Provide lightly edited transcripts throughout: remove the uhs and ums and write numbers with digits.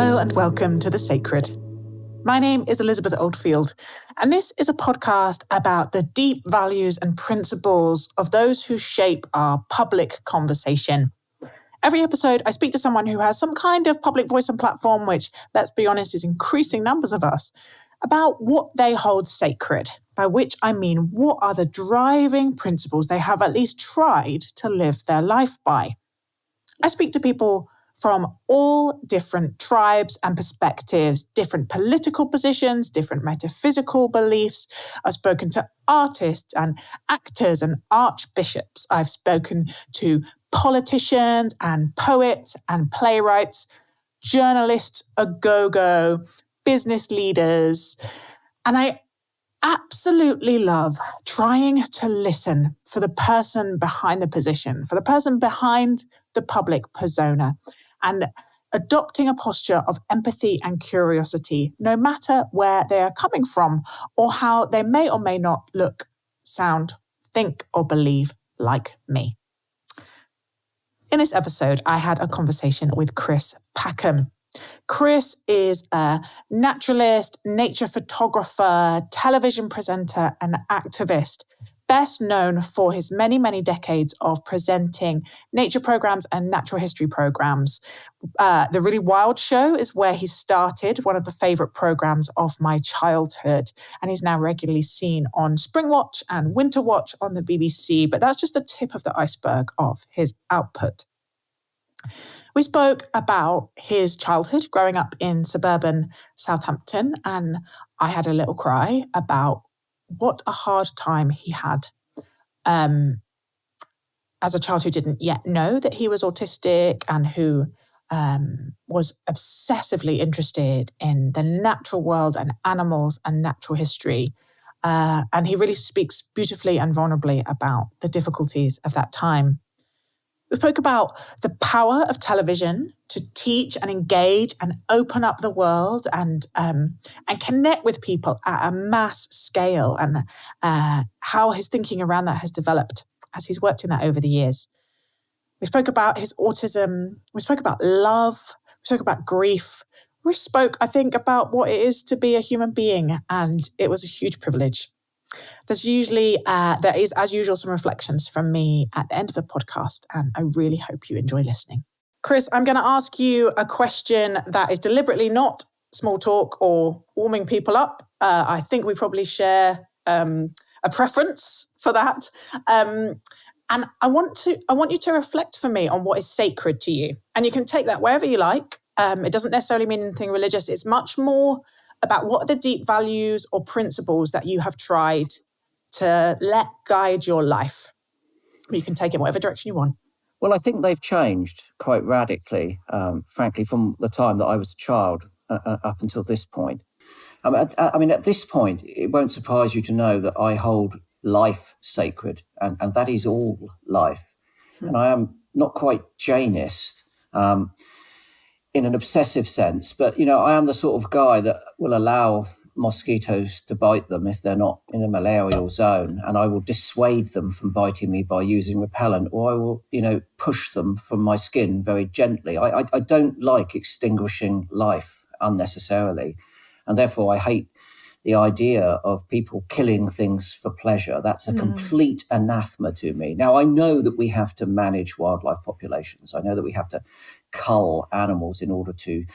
Hello and welcome to The Sacred. My name is Elizabeth Oldfield, and this is a podcast about the deep values and principles of those who shape our public conversation. Every episode, I speak to someone who has some kind of public voice and platform, which, let's be honest, is increasing numbers of us, about what they hold sacred, by which I mean what are the driving principles they have at least tried to live their life by. I speak to people from all different tribes and perspectives, different political positions, different metaphysical beliefs. I've spoken to artists and actors and archbishops. I've spoken to politicians and poets and playwrights, journalists, a go-go, business leaders. And I absolutely love trying to listen for the person behind the position, for the person behind the public persona, and adopting a posture of empathy and curiosity, no matter where they are coming from or how they may or may not look, sound, think, or believe like me. In this episode, I had a conversation with Chris Packham. Chris is a naturalist, nature photographer, television presenter, and activist, best known for his many, many decades of presenting nature programs and natural history programs. The Really Wild Show is where he started, one of the favorite programs of my childhood, and he's now regularly seen on Springwatch and Winterwatch on the BBC, but that's just the tip of the iceberg of his output. We spoke about his childhood growing up in suburban Southampton, and I had a little cry about what a hard time he had as a child who didn't yet know that he was autistic and who was obsessively interested in the natural world and animals and natural history. And he really speaks beautifully and vulnerably about the difficulties of that time. We spoke about the power of television to teach and engage and open up the world and connect with people at a mass scale, and how his thinking around that has developed as he's worked in that over the years. We spoke about his autism. We spoke about love. We spoke about grief. We spoke, I think, about what it is to be a human being, and it was a huge privilege. There is, as usual, some reflections from me at the end of the podcast, and I really hope you enjoy listening. Chris, I'm going to ask you a question that is deliberately not small talk or warming people up. I think we probably share a preference for that. And I want you to reflect for me on what is sacred to you. And you can take that wherever you like. It doesn't necessarily mean anything religious. It's much more about what are the deep values or principles that you have tried to let guide your life. You can take it whatever direction you want. Well, I think they've changed quite radically, frankly, from the time that I was a child up until this point. I mean, at this point, it won't surprise you to know that I hold life sacred, and that is all life. And I am not quite Jainist in an obsessive sense, but, I am the sort of guy that will allow mosquitoes to bite them if they're not in a malarial zone, and I will dissuade them from biting me by using repellent, or I will, push them from my skin very gently. I don't like extinguishing life unnecessarily, and therefore I hate the idea of people killing things for pleasure. That's a complete anathema to me. Now, I know that we have to manage wildlife populations. I know that we have to cull animals in order to,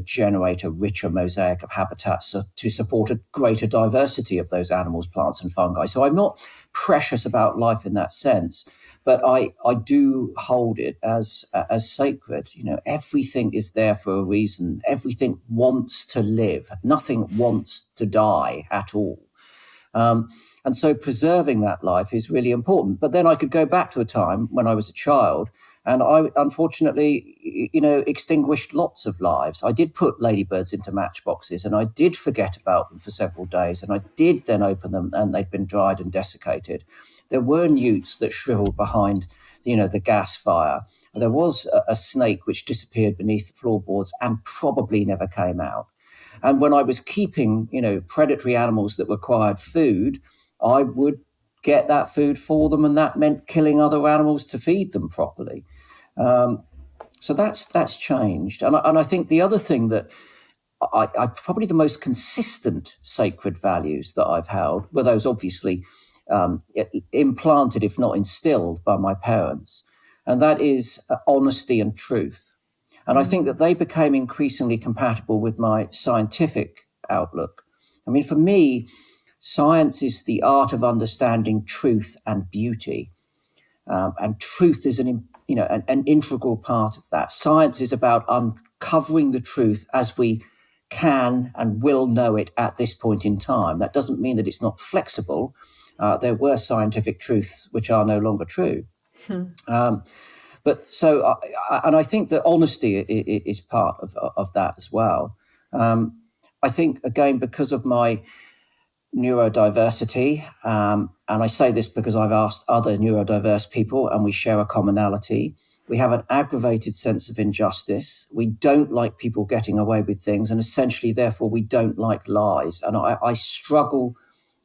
generate a richer mosaic of habitats to support a greater diversity of those animals, plants and fungi. So I'm not precious about life in that sense, but I do hold it as sacred. Everything is there for a reason. Everything wants to live. Nothing wants to die at all. And so preserving that life is really important. But then I could go back to a time when I was a child, and I, unfortunately, extinguished lots of lives. I did put ladybirds into matchboxes, and I did forget about them for several days, and I did then open them, and they'd been dried and desiccated. There were newts that shriveled behind, the gas fire. There was a snake which disappeared beneath the floorboards and probably never came out. And when I was keeping, predatory animals that required food, I would get that food for them, and that meant killing other animals to feed them properly. So that's changed. And I think the other thing that I probably the most consistent sacred values that I've held were those obviously implanted, if not instilled, by my parents. And that is honesty and truth. And I think that they became increasingly compatible with my scientific outlook. I mean, for me, science is the art of understanding truth and beauty. And truth is an integral part of that. Science is about uncovering the truth as we can and will know it at this point in time. That doesn't mean that it's not flexible. There were scientific truths which are no longer true. But so, and I think that honesty is part of that as well. I think, again, because of my neurodiversity, and I say this because I've asked other neurodiverse people and we share a commonality. We have an aggravated sense of injustice. We don't like people getting away with things, and essentially, therefore, we don't like lies. And I struggle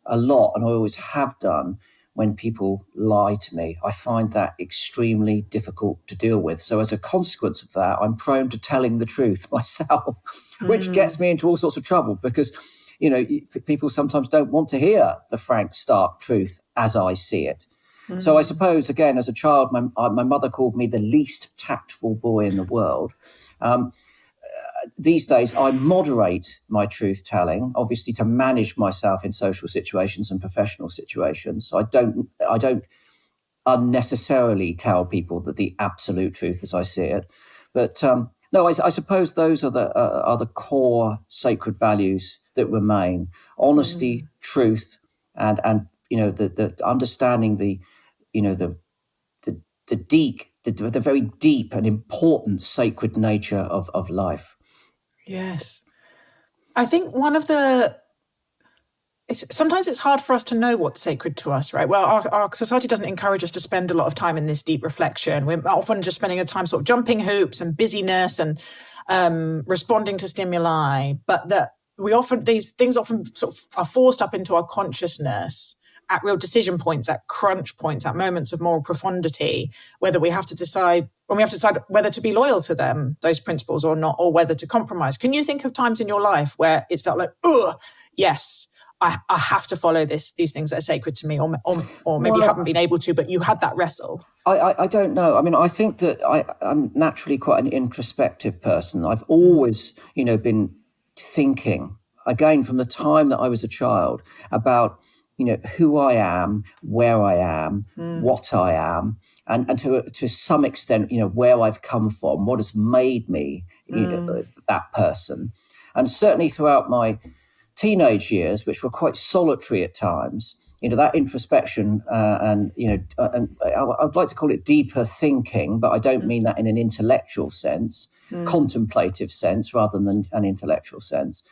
a lot, and I always have done, when people lie to me. I find that extremely difficult to deal with. So as a consequence of that, I'm prone to telling the truth myself, which gets me into all sorts of trouble because, you know, people sometimes don't want to hear the frank, stark truth as I see it. So I suppose, again, as a child, my mother called me the least tactful boy in the world. These days, I moderate my truth telling, obviously to manage myself in social situations and professional situations. So I don't unnecessarily tell people that the absolute truth as I see it. But no, I suppose those are the core sacred values that remain: honesty, truth, and you know the understanding the very deep and important sacred nature of life. Yes. I think sometimes it's hard for us to know what's sacred to us, right? Well, our society doesn't encourage us to spend a lot of time in this deep reflection. We're often just spending a time sort of jumping hoops and busyness and responding to stimuli, but that these things often sort of are forced up into our consciousness at real decision points, at crunch points, at moments of moral profundity, when we have to decide whether to be loyal to them, those principles, or not, or whether to compromise. Can you think of times in your life where it's felt like, yes, I have to follow these things that are sacred to me, or maybe you haven't been able to, but you had that wrestle? I don't know. I mean, I think that I'm naturally quite an introspective person. I've always, been thinking, again, from the time that I was a child, about, who I am, where I am, what I am, and to some extent, where I've come from, what has made me that person. And certainly throughout my teenage years, which were quite solitary at times, that introspection and I'd like to call it deeper thinking, but I don't mean that in an intellectual sense, contemplative sense rather than an intellectual sense,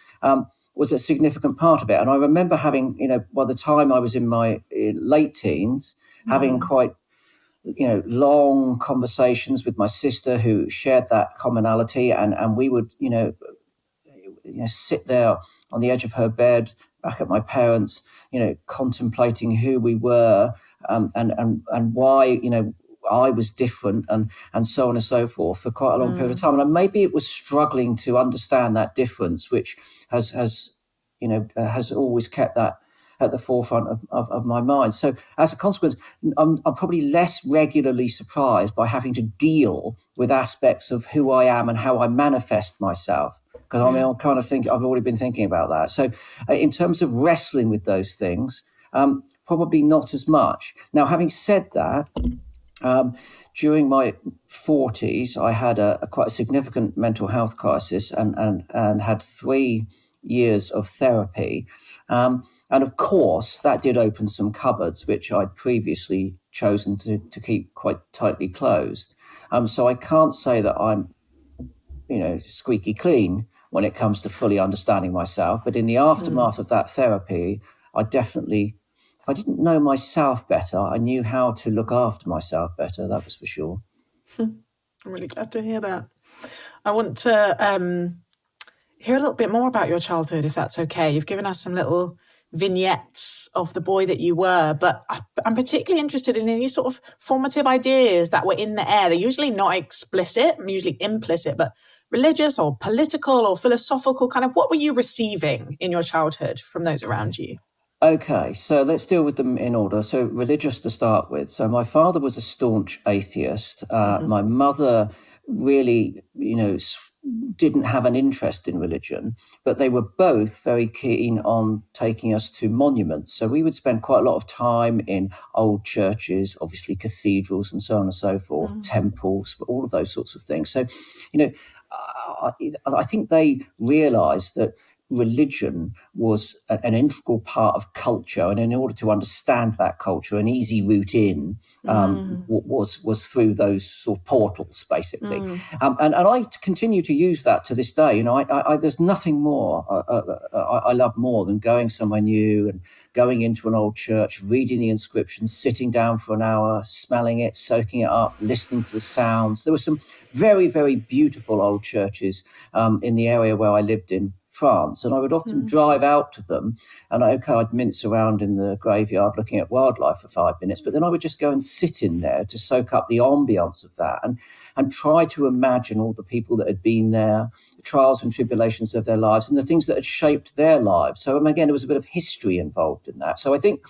was a significant part of it. And I remember having, by the time I was in my late teens, having quite, long conversations with my sister who shared that commonality, and we would, sit there on the edge of her bed back at my parents', contemplating who we were, and why, I was different, and so on and so forth, for quite a long period of time. And maybe it was struggling to understand that difference, which has always kept that at the forefront of my mind. So as a consequence, I'm probably less regularly surprised by having to deal with aspects of who I am and how I manifest myself. Because I kind of think I've already been thinking about that. So in terms of wrestling with those things, probably not as much. Now, having said that, during my 40s, I had a quite a significant mental health crisis and had 3 years of therapy. And of course, that did open some cupboards, which I'd previously chosen to keep quite tightly closed. So I can't say that I'm, squeaky clean when it comes to fully understanding myself. But in the aftermath of that therapy, I definitely, if I didn't know myself better, I knew how to look after myself better. That was for sure. I'm really glad to hear that. I want to hear a little bit more about your childhood, if that's okay. You've given us some little vignettes of the boy that you were, but I'm particularly interested in any sort of formative ideas that were in the air. They're usually not explicit, usually implicit, but religious or political or philosophical, kind of what were you receiving in your childhood from those around you? Okay, so let's deal with them in order. So religious to start with. So my father was a staunch atheist. My mother really, didn't have an interest in religion, but they were both very keen on taking us to monuments. So we would spend quite a lot of time in old churches, obviously cathedrals and so on and so forth, temples, all of those sorts of things. So, I think they realised that religion was an integral part of culture, and in order to understand that culture, an easy route in was through those sort of portals, basically. And I continue to use that to this day. There's nothing more I love more than going somewhere new and going into an old church, reading the inscriptions, sitting down for an hour, smelling it, soaking it up, listening to the sounds. There were some very, very beautiful old churches in the area where I lived in France, and I would often drive out to them, and I'd mince around in the graveyard looking at wildlife for 5 minutes, but then I would just go and sit in there to soak up the ambience of that and try to imagine all the people that had been there, the trials and tribulations of their lives, and the things that had shaped their lives. So again, there was a bit of history involved in that. So I think,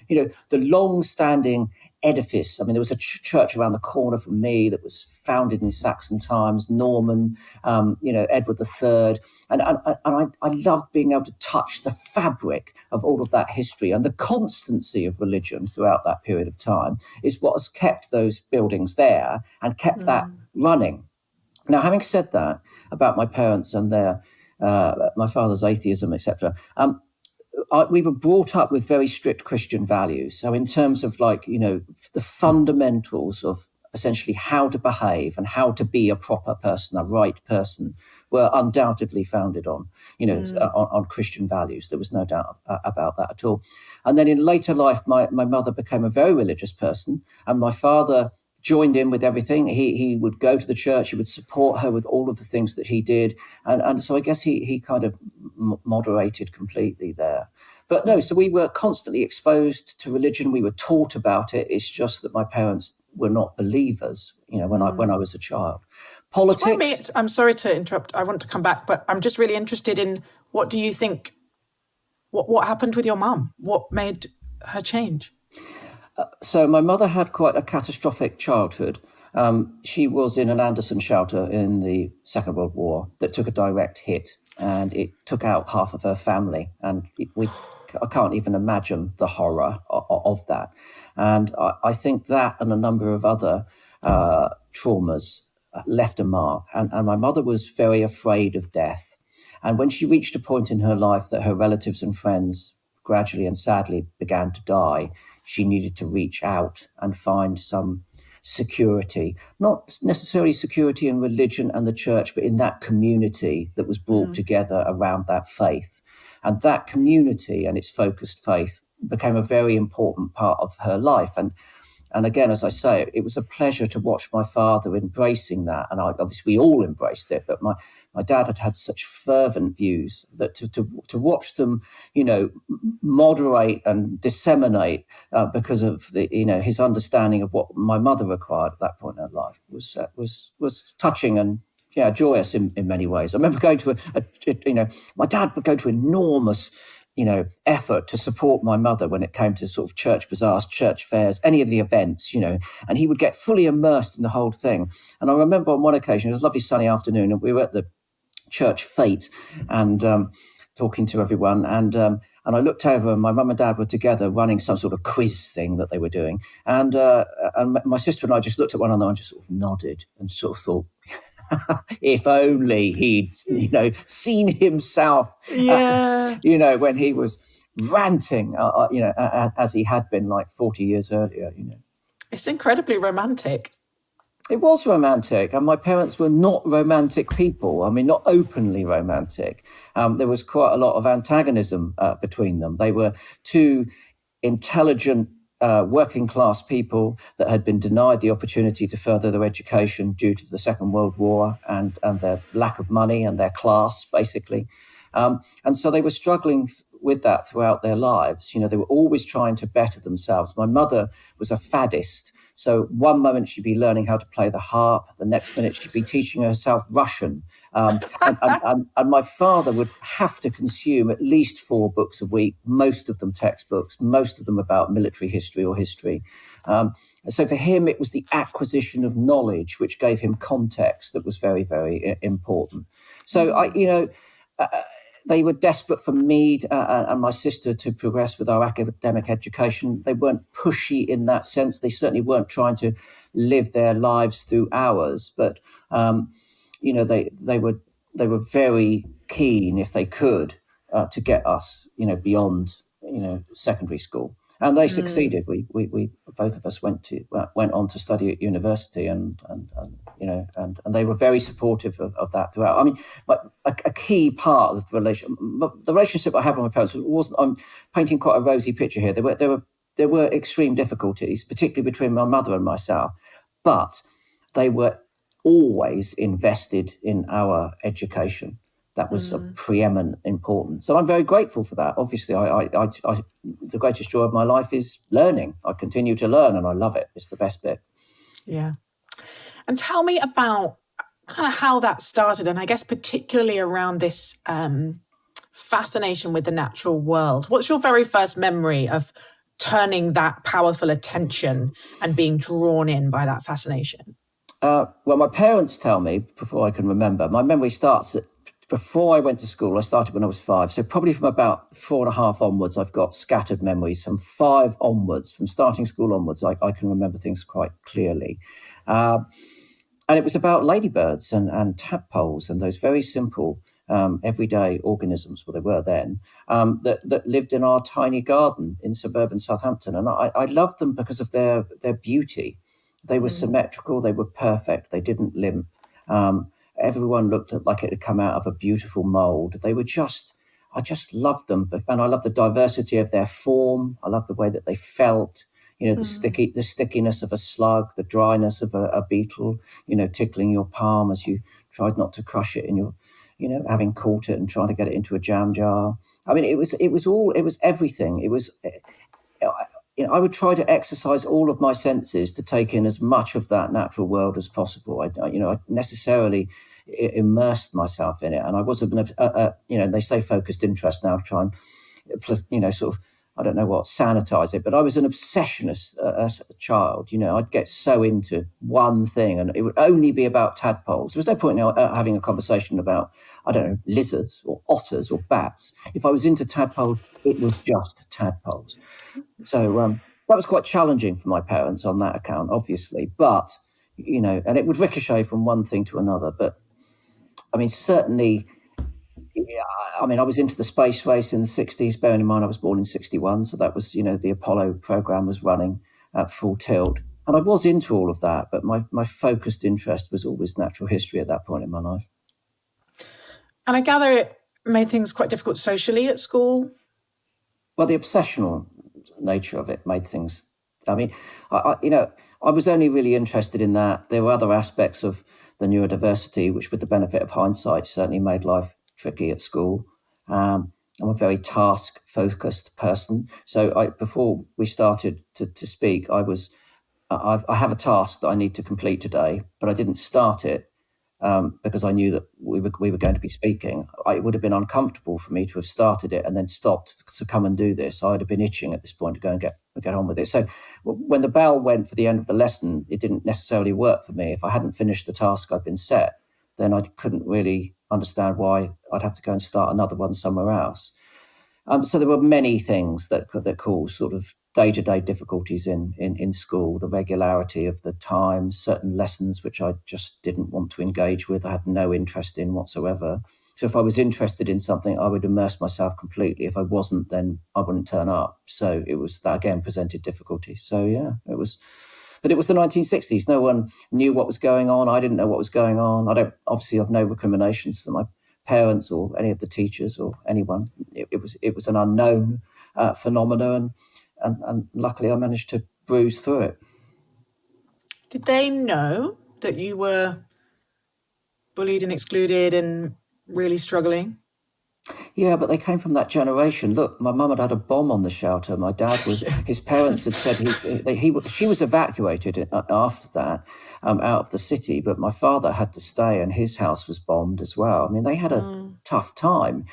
the long-standing edifice. I mean, there was a church around the corner from me that was founded in Saxon times, Norman, Edward III. And I loved being able to touch the fabric of all of that history, and the constancy of religion throughout that period of time is what has kept those buildings there and kept that running. Now, having said that about my parents and their my father's atheism, etc., we were brought up with very strict Christian values. So in terms of the fundamentals of essentially how to behave and how to be a proper person, a right person, were undoubtedly founded on, on Christian values. There was no doubt about that at all. And then in later life, my mother became a very religious person, and my father joined in with everything. He would go to the church, he would support her with all of the things that he did. And so I guess he kind of moderated completely there. But no, so we were constantly exposed to religion. We were taught about it. It's just that my parents were not believers, when I was a child. Politics. I'm sorry to interrupt. I want to come back, but I'm just really interested in what do you think, what happened with your mum? What made her change? So my mother had quite a catastrophic childhood. She was in an Anderson shelter in the Second World War that took a direct hit, and it took out half of her family. And I can't even imagine the horror of that. And I think that and a number of other traumas left a mark. And my mother was very afraid of death. And when she reached a point in her life that her relatives and friends gradually and sadly began to die, she needed to reach out and find some security, not necessarily security in religion and the church, but in that community that was brought together around that faith. And that community and its focused faith became a very important part of her life. And again, as I say, it was a pleasure to watch my father embracing that. And obviously we all embraced it, but my dad had such fervent views that to watch them, moderate and disseminate because of his understanding of what my mother required at that point in her life was touching and joyous in many ways. I remember going to my dad would go to enormous effort to support my mother when it came to sort of church bazaars, church fairs, any of the events, and he would get fully immersed in the whole thing. And I remember on one occasion, it was a lovely sunny afternoon, and we were at the church fete and talking to everyone. And I looked over, and my mum and dad were together running some sort of quiz thing that they were doing. And my sister and I just looked at one another and just sort of nodded and sort of thought, if only he'd, seen himself, when he was ranting, as he had been like 40 years earlier, It's incredibly romantic. It was romantic, and my parents were not romantic people. I mean, not openly romantic. There was quite a lot of antagonism between them. They were two intelligent, working class people that had been denied the opportunity to further their education due to the Second World War and their lack of money and their class, basically. And so they were struggling with that throughout their lives. They were always trying to better themselves. My mother was a faddist. So one moment she'd be learning how to play the harp, the next minute she'd be teaching herself Russian. And my father would have to consume at least 4 books a week, most of them textbooks, most of them about military history or history. So for him, it was the acquisition of knowledge which gave him context that was very, very important. So they were desperate for me and my sister to progress with our academic education. They weren't pushy in that sense. They certainly weren't trying to live their lives through ours. But they were very keen, if they could, to get us beyond secondary school. And they succeeded. We both of us went on to study at university, and they were very supportive of that throughout. I mean, a key part of the relationship I had with my parents wasn't. I'm painting quite a rosy picture here. There were extreme difficulties, particularly between my mother and myself, but they were always invested in our education. That was of preeminent importance. And I'm very grateful for that. Obviously, the greatest joy of my life is learning. I continue to learn and I love it. It's the best bit. Yeah. And tell me about kind of how that started, and I guess particularly around this fascination with the natural world. What's your very first memory of turning that powerful attention and being drawn in by that fascination? Well, my parents tell me, before I can remember, my memory starts before I went to school. I started when I was 5. So probably from about 4.5 onwards, I've got scattered memories. From 5 onwards, from starting school onwards, I can remember things quite clearly. And it was about ladybirds and tadpoles and those very simple everyday organisms, well, they were then, that lived in our tiny garden in suburban Southampton. And I loved them because of their beauty. They were symmetrical, they were perfect, they didn't limp. Everyone looked like it had come out of a beautiful mould. I just loved them. And I loved the diversity of their form. I loved the way that they felt, the stickiness of a slug, the dryness of a beetle, tickling your palm as you tried not to crush it in your, having caught it and trying to get it into a jam jar. I mean, it was everything. It was, I would try to exercise all of my senses to take in as much of that natural world as possible. I necessarily immersed myself in it, and I was they say focused interest now, to try and sort of, I don't know what, sanitize it, but I was an obsessionist as a child. I'd get so into one thing, and it would only be about tadpoles. There was no point in having a conversation about, I don't know, lizards or otters or bats. If I was into tadpoles, it was just tadpoles. So that was quite challenging for my parents on that account, obviously. But, and it would ricochet from one thing to another. But, I mean, certainly, I was into the space race in the 60s, bearing in mind I was born in 61. So that was, the Apollo program was running at full tilt. And I was into all of that, but my focused interest was always natural history at that point in my life. And I gather it made things quite difficult socially at school? Well, the obsessional nature of it made things. I mean, I was only really interested in that. There were other aspects of the neurodiversity, which, with the benefit of hindsight, certainly made life tricky at school. I'm a very task-focused person. So before we started to speak, I have a task that I need to complete today, but I didn't start it because I knew that we were going to be speaking. It would have been uncomfortable for me to have started it and then stopped to come and do this. I'd have been itching at this point to go and get on with it. So when the bell went for the end of the lesson, it didn't necessarily work for me. If I hadn't finished the task I'd been set, then I couldn't really understand why I'd have to go and start another one somewhere else. So there were many things that caused sort of day-to-day difficulties in school, the regularity of the time, certain lessons which I just didn't want to engage with, I had no interest in whatsoever. So if I was interested in something, I would immerse myself completely. If I wasn't, then I wouldn't turn up. So that again presented difficulties. So yeah, but it was the 1960s. No one knew what was going on. I didn't know what was going on. I obviously have no recriminations to my parents or any of the teachers or anyone. It was an unknown phenomenon, and luckily I managed to bruise through it. Did they know that you were bullied and excluded and really struggling? Yeah, but they came from that generation. Look, my mum had had a bomb on the shelter. My dad was, his parents had said she was evacuated after that out of the city, but my father had to stay and his house was bombed as well. I mean, they had a tough time.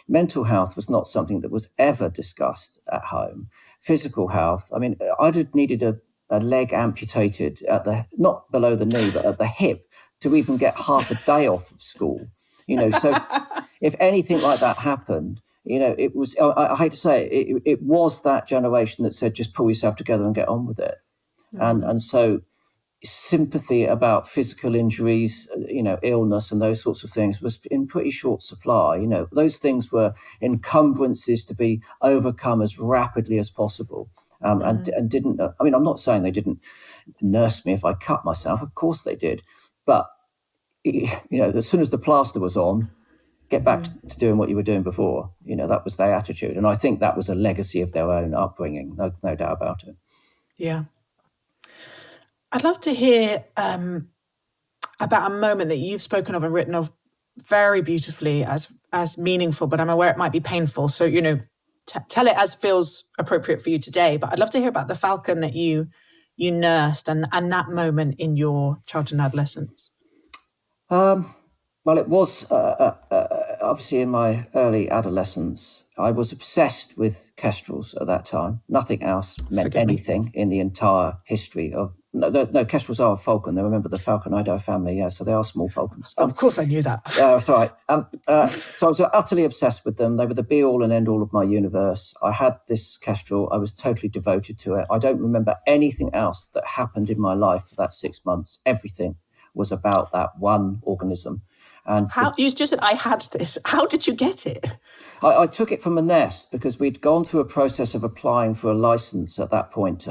Mental health was not something that was ever discussed at home. Physical health, I mean, I'd have needed a leg amputated not below the knee, but at the hip to even get half a day off of school. So if anything like that happened, it was, I hate to say it, it was that generation that said, just pull yourself together and get on with it. And so sympathy about physical injuries, illness and those sorts of things was in pretty short supply. Those things were encumbrances to be overcome as rapidly as possible. And didn't, I'm not saying they didn't nurse me if I cut myself. Of course they did. But, as soon as the plaster was on, get back to doing what you were doing before. That was their attitude. And I think that was a legacy of their own upbringing, no doubt about it. Yeah. I'd love to hear about a moment that you've spoken of and written of very beautifully as meaningful, but I'm aware it might be painful. So, tell it as feels appropriate for you today. But I'd love to hear about the falcon that you nursed and that moment in your childhood and adolescence. Well, it was obviously in my early adolescence. I was obsessed with kestrels at that time. Nothing else meant anything in the entire history of... No, kestrels are a falcon. They remember the falconidae family, yeah, so they are small falcons. Of course I knew that. That's right. So I was utterly obsessed with them. They were the be-all and end-all of my universe. I had this kestrel. I was totally devoted to it. I don't remember anything else that happened in my life for that 6 months. Everything was about that one organism. And you just said, I had this. How did you get it? I took it from a nest because we'd gone through a process of applying for a license. At that point,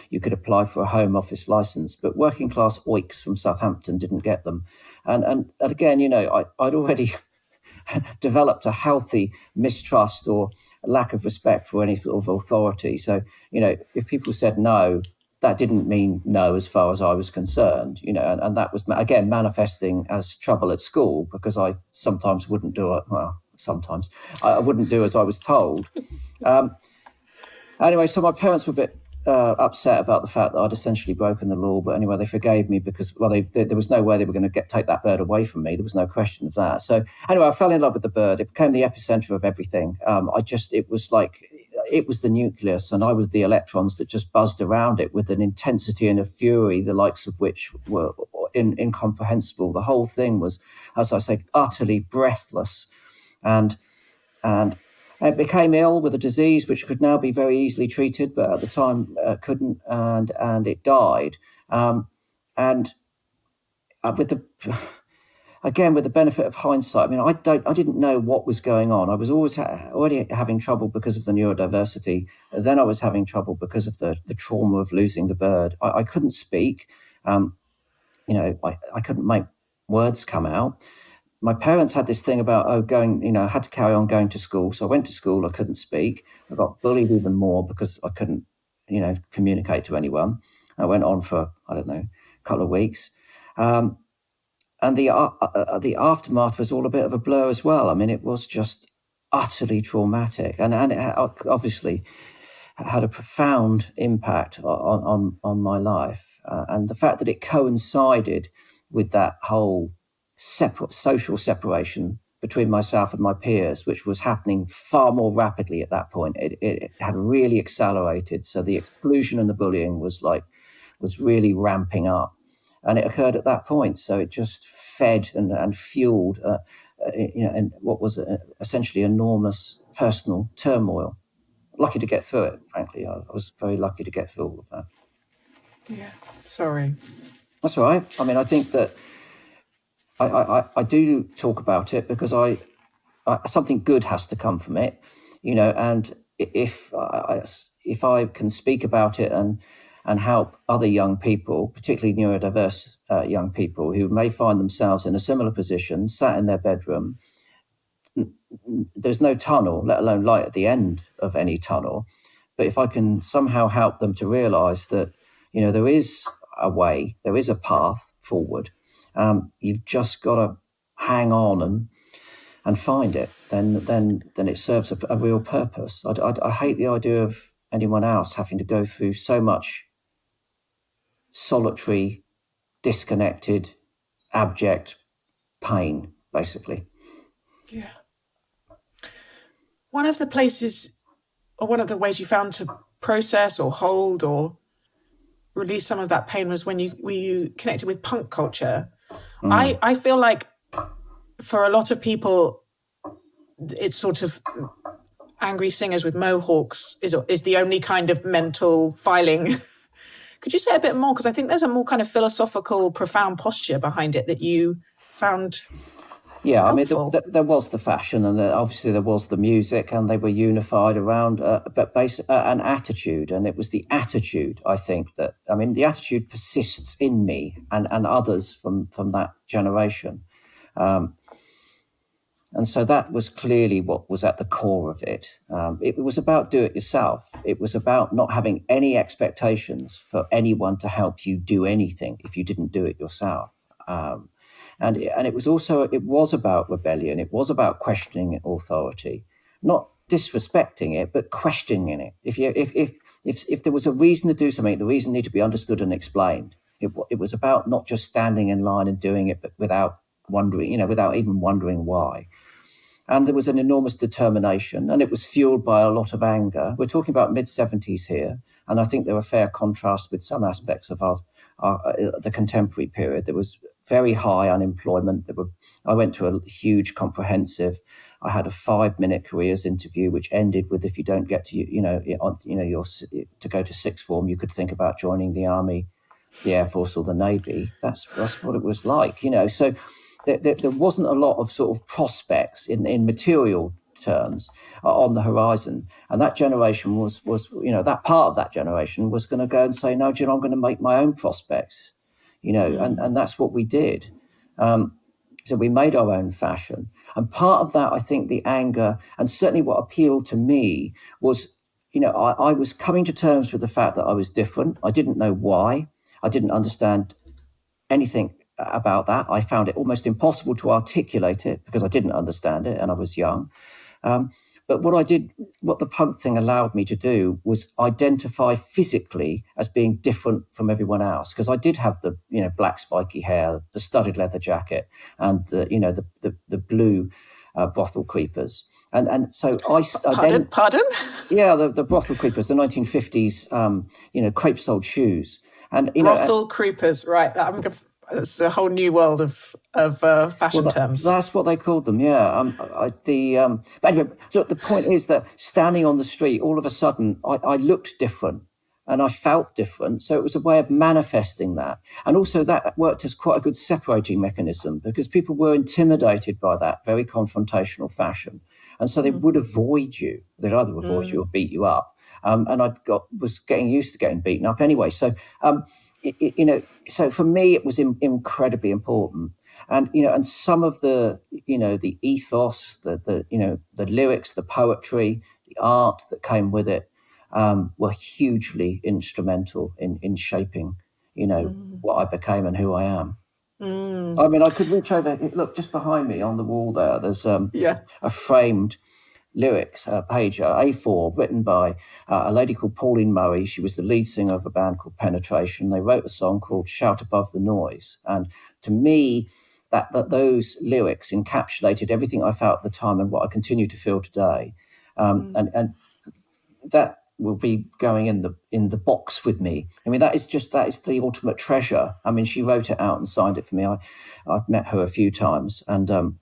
you could apply for a Home Office license, but working class oiks from Southampton didn't get them. And again, I'd already developed a healthy mistrust or lack of respect for any sort of authority. So, if people said no, that didn't mean no as far as I was concerned, and that was, again, manifesting as trouble at school because I sometimes wouldn't do it. Well, sometimes I wouldn't do as I was told. Anyway, so my parents were a bit upset about the fact that I'd essentially broken the law. But anyway, they forgave me because, there was no way they were going to take that bird away from me. There was no question of that. So anyway, I fell in love with the bird. It became the epicenter of everything. It was the nucleus and I was the electrons that just buzzed around it with an intensity and a fury, the likes of which were incomprehensible. The whole thing was, as I say, utterly breathless. And it became ill with a disease which could now be very easily treated, but at the time couldn't, and it died. With the benefit of hindsight, I didn't know what was going on. I was always already having trouble because of the neurodiversity. Then I was having trouble because of the trauma of losing the bird. I couldn't speak. I couldn't make words come out. My parents had this thing about I had to carry on going to school. So I went to school. I couldn't speak. I got bullied even more because I couldn't, communicate to anyone. I went on for a couple of weeks. And the aftermath was all a bit of a blur as well. It was just utterly traumatic, and it obviously had a profound impact on my life. And the fact that it coincided with that whole social separation between myself and my peers, which was happening far more rapidly at that point, it had really accelerated. So the exclusion and the bullying was really ramping up. And it occurred at that point, so it just fed and fueled, and what was essentially enormous personal turmoil. Lucky to get through it, frankly. I was very lucky to get through all of that. Yeah, sorry. That's all right. I think that I do talk about it because something good has to come from it, and if I can speak about it and help other young people, particularly neurodiverse young people who may find themselves in a similar position, sat in their bedroom. There's no tunnel, let alone light at the end of any tunnel. But if I can somehow help them to realise that, there is a way, there is a path forward. You've just got to hang on and find it, then it serves a real purpose. I hate the idea of anyone else having to go through so much solitary, disconnected, abject pain, basically. Yeah. One of the places, or one of the ways you found to process or hold or release some of that pain was when you connected with punk culture. I feel like for a lot of people, it's sort of angry singers with mohawks is the only kind of mental filing. Could you say a bit more? Because I think there's a more kind of philosophical, profound posture behind it that you found helpful. I mean, there was the fashion, and obviously there was the music, and they were unified around an attitude. And it was the attitude, I think, the attitude persists in me and others from that generation. And so that was clearly what was at the core of it. It was about do it yourself. It was about not having any expectations for anyone to help you do anything if you didn't do it yourself. And it was about rebellion. It was about questioning authority, not disrespecting it, but questioning it. If there was a reason to do something, the reason needed to be understood and explained. It was about not just standing in line and doing it, but without even wondering why. And there was an enormous determination, and it was fueled by a lot of anger. We're talking about mid-70s here, and I think there were fair contrast with some aspects of the contemporary period. There was very high unemployment. I went to a huge comprehensive. I had a 5-minute careers interview, which ended with, if you don't get to go to sixth form, you could think about joining the army, the Air Force, or the Navy. That's what it was like, So there wasn't a lot of sort of prospects in material terms on the horizon. And that generation was that part of that generation was going to go and say, no, I'm going to make my own prospects, and that's what we did. So we made our own fashion. And part of that, I think the anger, and certainly what appealed to me was, I was coming to terms with the fact that I was different. I didn't know why. I didn't understand anything about that. I found it almost impossible to articulate it because I didn't understand it and I was young. But what the punk thing allowed me to do was identify physically as being different from everyone else, because I did have the black spiky hair, the studded leather jacket, and the blue brothel creepers. And so Pardon? Yeah, the brothel creepers, the 1950s, crepe-soled shoes. And brothel creepers, right? That's a whole new world of fashion terms. That's what they called them, yeah. But anyway, look, the point is that standing on the street, all of a sudden, I looked different and I felt different. So it was a way of manifesting that. And also that worked as quite a good separating mechanism because people were intimidated by that very confrontational fashion. And so they would avoid you. They'd either avoid you or beat you up. And was getting used to getting beaten up anyway. So, so for me, it was incredibly important. And, and some of the ethos, the lyrics, the poetry, the art that came with it were hugely instrumental in shaping, what I became and who I am. I mean, I could reach over. Look, just behind me on the wall there, there's a framed lyrics page, A4, written by a lady called Pauline Murray. She was the lead singer of a band called Penetration. They wrote a song called Shout Above the Noise. And to me, that those lyrics encapsulated everything I felt at the time and what I continue to feel today. And that will be going in the box with me. I mean, that is the ultimate treasure. I mean, she wrote it out and signed it for me. I've met her a few times, and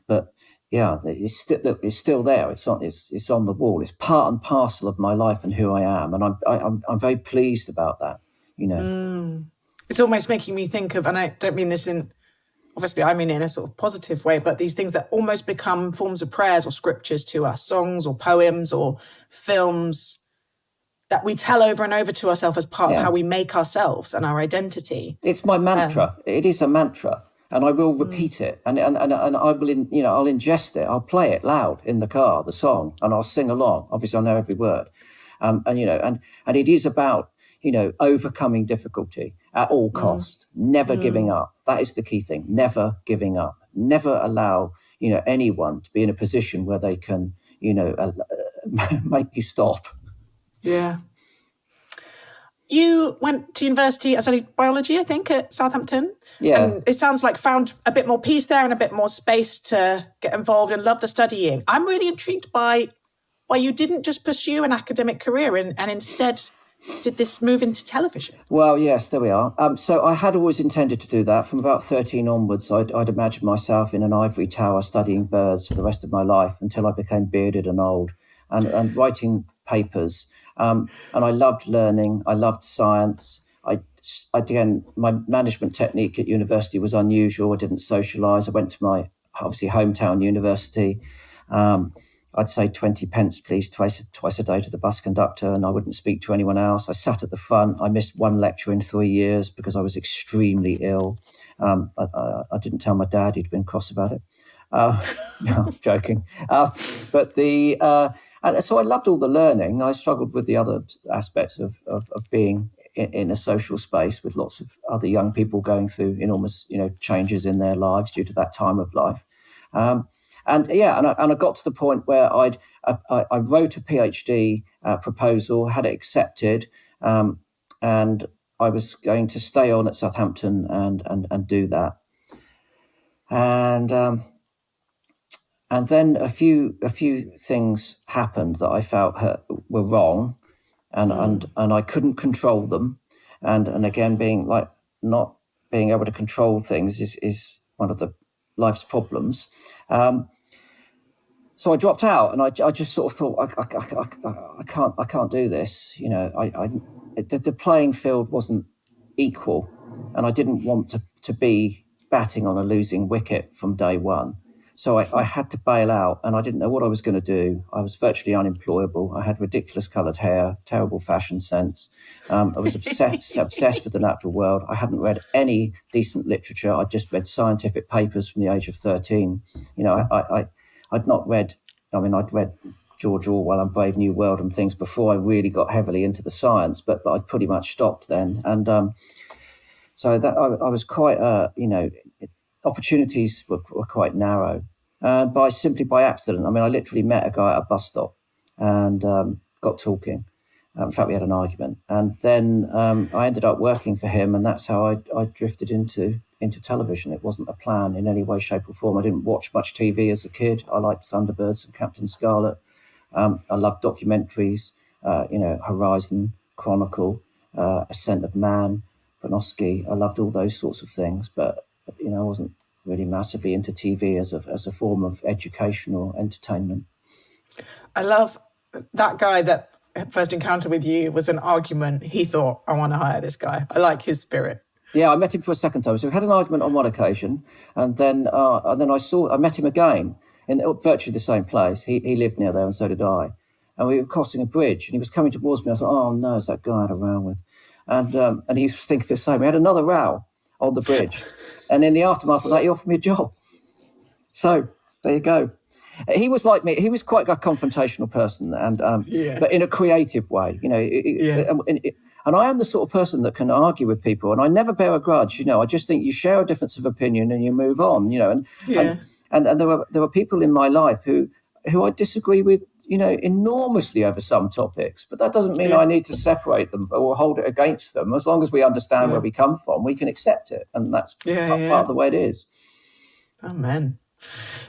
but yeah, it's still there. It's on the wall. It's part and parcel of my life and who I am, and I'm very pleased about that. It's almost making me think of, and I don't mean this in. Obviously, I mean in a sort of positive way, but these things that almost become forms of prayers or scriptures to us, songs or poems or films that we tell over and over to ourselves as part of how we make ourselves and our identity. It's my mantra. It is a mantra, and I will repeat it, and I will, I'll ingest it. I'll play it loud in the car, the song, and I'll sing along. Obviously, I know every word, and it is about overcoming difficulty at all costs, never giving up. That is the key thing, never giving up. never allow, anyone to be in a position where they can, make you stop. Yeah. You went to university, I studied biology, I think, at Southampton. Yeah. And it sounds like found a bit more peace there and a bit more space to get involved and love the studying. I'm really intrigued by why you didn't just pursue an academic career and instead did this move into television. Well, yes, there we are. So I had always intended to do that. From about 13 onwards, I'd imagined myself in an ivory tower studying birds for the rest of my life until I became bearded and old and writing papers. And I loved learning. I loved science. Again, my management technique at university was unusual. I didn't socialise. I went to my, obviously, hometown university. I'd say 20 pence, please, twice a day to the bus conductor, and I wouldn't speak to anyone else. I sat at the front. I missed one lecture in 3 years because I was extremely ill. I didn't tell my dad. He'd been cross about it. No, joking. And so I loved all the learning. I struggled with the other aspects of being in a social space with lots of other young people going through enormous, changes in their lives due to that time of life. And I got to the point where I wrote a PhD proposal, had it accepted, and I was going to stay on at Southampton and do that. And then a few things happened that I felt were wrong, and I couldn't control them. And again, not being able to control things is one of the life's problems. So I dropped out, and I just sort of thought I can't do this. The playing field wasn't equal, and I didn't want to be batting on a losing wicket from day one. So I had to bail out, and I didn't know what I was going to do. I was virtually unemployable. I had ridiculous coloured hair, terrible fashion sense. I was obsessed with the natural world. I hadn't read any decent literature. I just read scientific papers from the age of 13. I'd not read, I'd read George Orwell and Brave New World and things before I really got heavily into the science, but I'd pretty much stopped then. And so that I was quite, opportunities were quite narrow. Simply by accident. I literally met a guy at a bus stop and got talking. In fact, we had an argument. And then I ended up working for him, and that's how I drifted into television. It wasn't a plan in any way, shape or form. I didn't watch much TV as a kid. I liked Thunderbirds and Captain Scarlet. I loved documentaries, Horizon, Chronicle, Ascent of Man, Bronowski. I loved all those sorts of things, but I wasn't really massively into TV as a form of education or entertainment. I love that guy that first encounter with you was an argument. He thought, I want to hire this guy. I like his spirit. Yeah, I met him for a second time. So we had an argument on one occasion, and then I met him again in virtually the same place. He lived near there, and so did I. And we were crossing a bridge, and he was coming towards me. I thought, oh no, it's that guy I had a row with. And he was thinking the same. We had another row on the bridge. And in the aftermath of that, he offered me a job. So there you go. He was like me. He was quite a confrontational person, but in a creative way, And I am the sort of person that can argue with people, and I never bear a grudge. I just think you share a difference of opinion and you move on. And there were people in my life who I disagree with, enormously over some topics, but that doesn't mean I need to separate them or hold it against them. As long as we understand where we come from, we can accept it, and that's part of the way it is. Amen.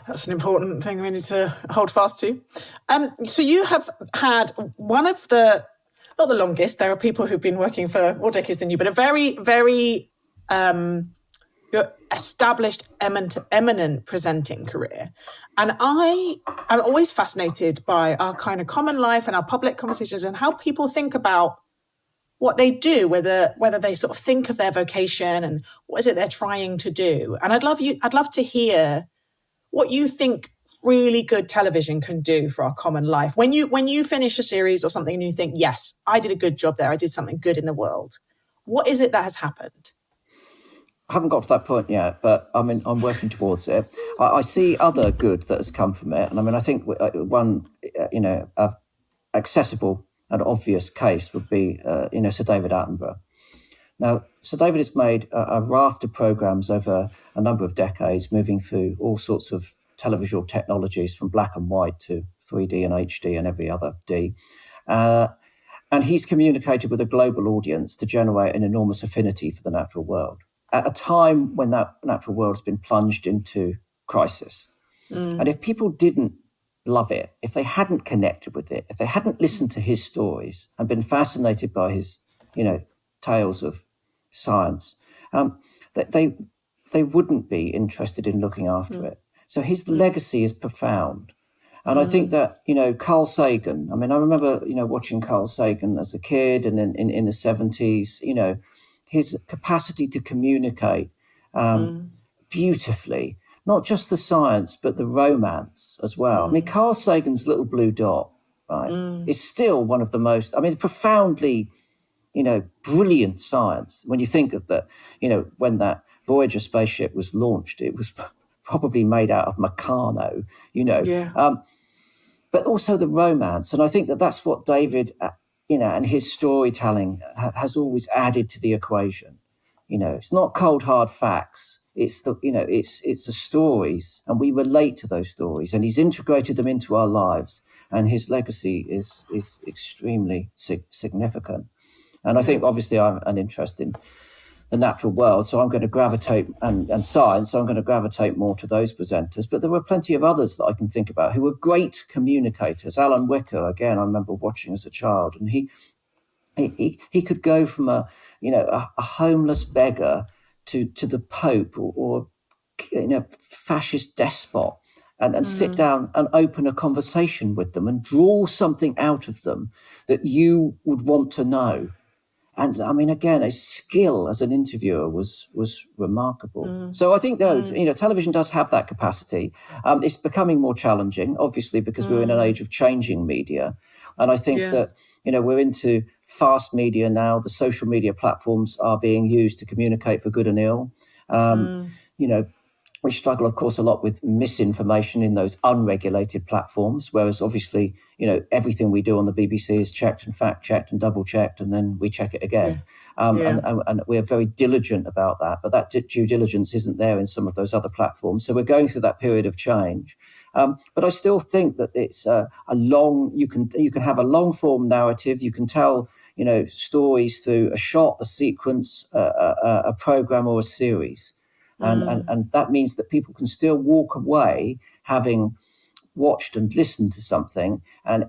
That's an important thing we need to hold fast to. So you have had one of the, not the longest, there are people who've been working for more decades than you, but a very, very established, eminent presenting career. And I am always fascinated by our kind of common life and our public conversations and how people think about what they do, whether they sort of think of their vocation and what is it they're trying to do. And I'd love to hear what you think really good television can do for our common life. When you finish a series or something and you think, yes, I did a good job there, I did something good in the world, what is it that has happened? I haven't got to that point yet, but I'm working towards it. I see other good that has come from it. And I think one, accessible and obvious case would be, Sir David Attenborough. Now, Sir David has made a raft of programs over a number of decades, moving through all sorts of televisual technologies from black and white to 3D and HD and every other D. And he's communicated with a global audience to generate an enormous affinity for the natural world at a time when that natural world has been plunged into crisis. And if people didn't love it, if they hadn't connected with it, if they hadn't listened to his stories and been fascinated by his, tales of science, they wouldn't be interested in looking after it. So his legacy is profound. And I think that, Carl Sagan, I remember, watching Carl Sagan as a kid and in the 70s, his capacity to communicate beautifully, not just the science, but the romance as well. Carl Sagan's Little Blue Dot, right, is still one of the most, profoundly, brilliant science. When you think of that, when that Voyager spaceship was launched, it was probably made out of Meccano, but also the romance. And I think that that's what David, and his storytelling has always added to the equation. It's not cold, hard facts. It's it's the stories, and we relate to those stories, and he's integrated them into our lives, and his legacy is extremely significant. And I think, obviously, I'm an interest in the natural world, so I'm going to gravitate, and science, so I'm going to gravitate more to those presenters. But there were plenty of others that I can think about who were great communicators. Alan Wicker, again, I remember watching as a child, and he could go from a homeless beggar to the Pope or fascist despot, and sit down and open a conversation with them and draw something out of them that you would want to know. And again, his skill as an interviewer was remarkable. So I think that television does have that capacity. It's becoming more challenging, obviously, because we're in an age of changing media. And I think that we're into fast media now. The social media platforms are being used to communicate for good and ill. We struggle, of course, a lot with misinformation in those unregulated platforms, whereas obviously, everything we do on the BBC is checked and fact-checked and double-checked, and then we check it again. And we're very diligent about that, but that due diligence isn't there in some of those other platforms. So we're going through that period of change. But I still think that it's you can have a long-form narrative. You can tell, stories through a shot, a sequence, a program or a series. And that means that people can still walk away having watched and listened to something, and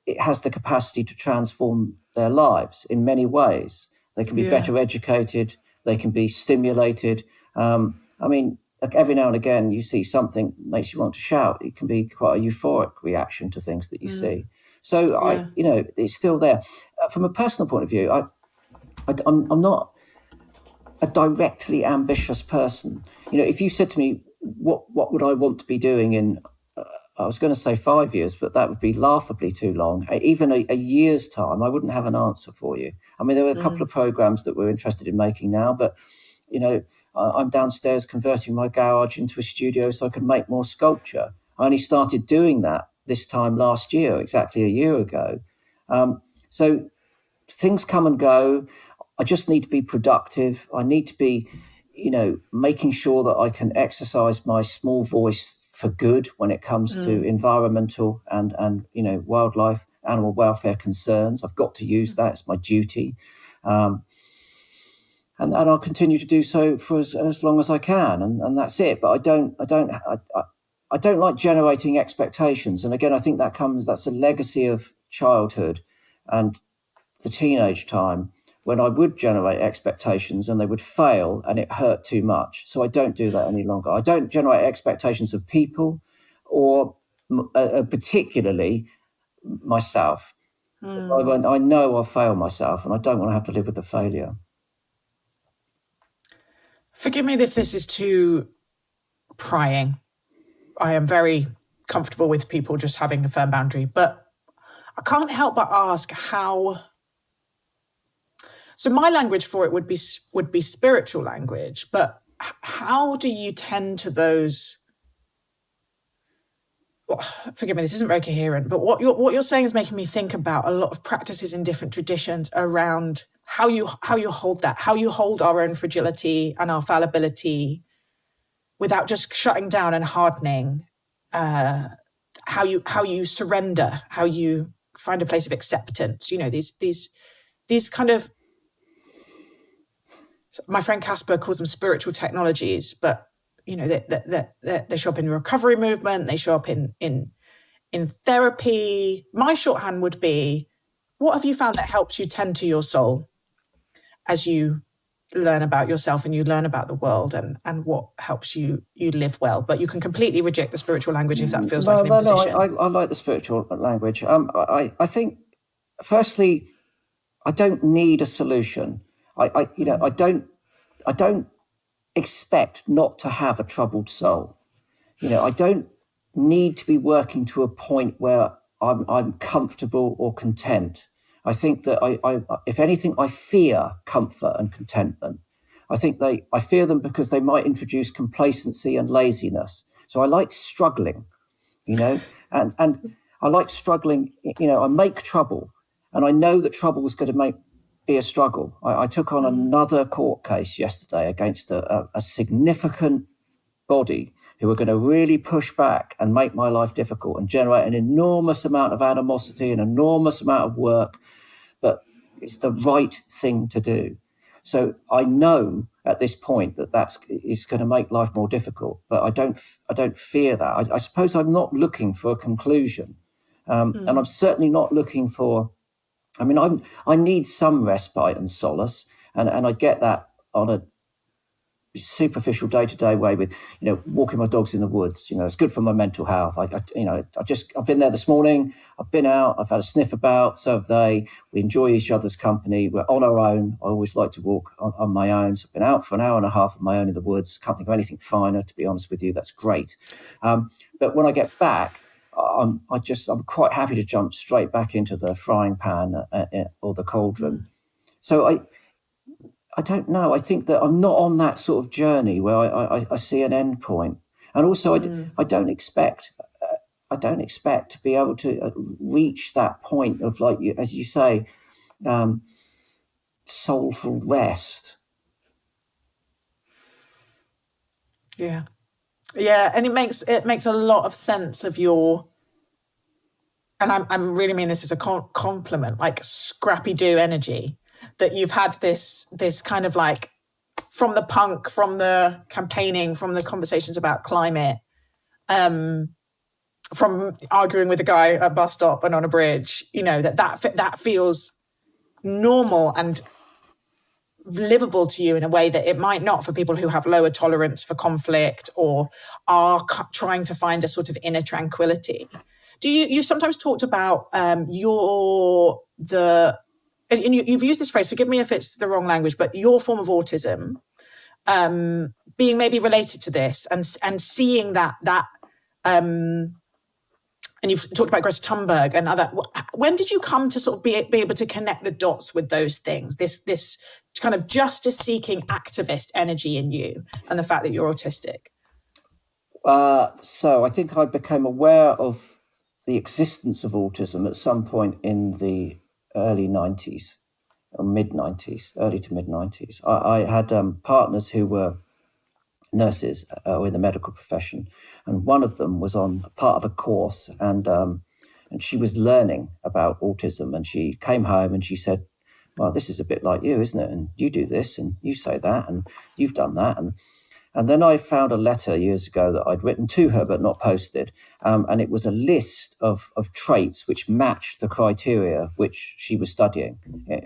it has the capacity to transform their lives in many ways. They can be better educated, they can be stimulated. Like every now and again you see something that makes you want to shout. It can be quite a euphoric reaction to things that you see. So it's still there. From a personal point of view, I'm not a directly ambitious person. If you said to me, what would I want to be doing in, I was going to say 5 years, but that would be laughably too long. Even a year's time, I wouldn't have an answer for you. There were a couple of programs that we're interested in making now, but, I'm downstairs converting my garage into a studio so I can make more sculpture. I only started doing that this time last year, exactly a year ago. So things come and go. I just need to be productive. I need to be, making sure that I can exercise my small voice for good when it comes to environmental and wildlife, animal welfare concerns. I've got to use that. It's my duty. And I'll continue to do so for as long as I can. And that's it. But I don't like generating expectations. And again, I think that's a legacy of childhood and the teenage time, when I would generate expectations and they would fail and it hurt too much. So I don't do that any longer. I don't generate expectations of people or particularly myself. I know I'll fail myself, and I don't want to have to live with the failure. Forgive me if this is too prying. I am very comfortable with people just having a firm boundary, but I can't help but ask how... So my language for it would be spiritual language, but how do you tend to those forgive me, this isn't very coherent, but what you're saying is making me think about a lot of practices in different traditions around how you hold that, how you hold our own fragility and our fallibility without just shutting down and hardening, how you surrender, how you find a place of acceptance. You know, these kind of, my friend Casper calls them spiritual technologies, but you know, they show up in the recovery movement, they show up in therapy. My shorthand would be, what have you found that helps you tend to your soul as you learn about yourself and you learn about the world, and what helps you live well? But you can completely reject the spiritual language if that feels like an imposition. I like the spiritual language. I think, firstly, I don't need a solution. I don't expect not to have a troubled soul. You know, I don't need to be working to a point where I'm comfortable or content. I think that if anything, I fear comfort and contentment. I think I fear them because they might introduce complacency and laziness. So I like struggling, you know, and I like struggling. You know, I make trouble, and I know that trouble is going to be a struggle. I took on another court case yesterday against a significant body who were going to really push back and make my life difficult and generate an enormous amount of animosity, an enormous amount of work, but it's the right thing to do. So I know at this point that is going to make life more difficult, but I don't fear that. I suppose I'm not looking for a conclusion, and I'm certainly not looking for. I mean, I need some respite and solace, and I get that on a superficial day-to-day way with, you know, walking my dogs in the woods. You know, it's good for my mental health. I've been there this morning. I've been out. I've had a sniff about. So have they. We enjoy each other's company. We're on our own. I always like to walk on my own. So I've been out for an hour and a half on my own in the woods. Can't think of anything finer, to be honest with you. That's great. But when I get back, I'm quite happy to jump straight back into the frying pan or the cauldron. So I don't know. I think that I'm not on that sort of journey where I see an end point, and also I don't expect to be able to reach that point of, like, as you say, soulful rest. Yeah, and it makes a lot of sense of your. And I'm really mean this as a compliment, like scrappy do energy, that you've had this kind of like, from the punk, from the campaigning, from the conversations about climate, from arguing with a guy at a bus stop and on a bridge, you know, that feels normal and livable to you in a way that it might not for people who have lower tolerance for conflict or are trying to find a sort of inner tranquility. You sometimes talked about and you've used this phrase, forgive me if it's the wrong language, but your form of autism being maybe related to this, and seeing that and you've talked about Greta Thunberg and other. When did you come to sort of be able to connect the dots with those things? This kind of justice-seeking activist energy in you, and the fact that you're autistic. So I think I became aware of the existence of autism at some point in the early 90s, or mid-90s, early to mid-90s. I had partners who were nurses in the medical profession, and one of them was on part of a course, and she was learning about autism, and she came home and she said, well, this is a bit like you, isn't it? And you do this and you say that and you've done that. And then I found a letter years ago that I'd written to her but not posted, and it was a list of traits which matched the criteria which she was studying. But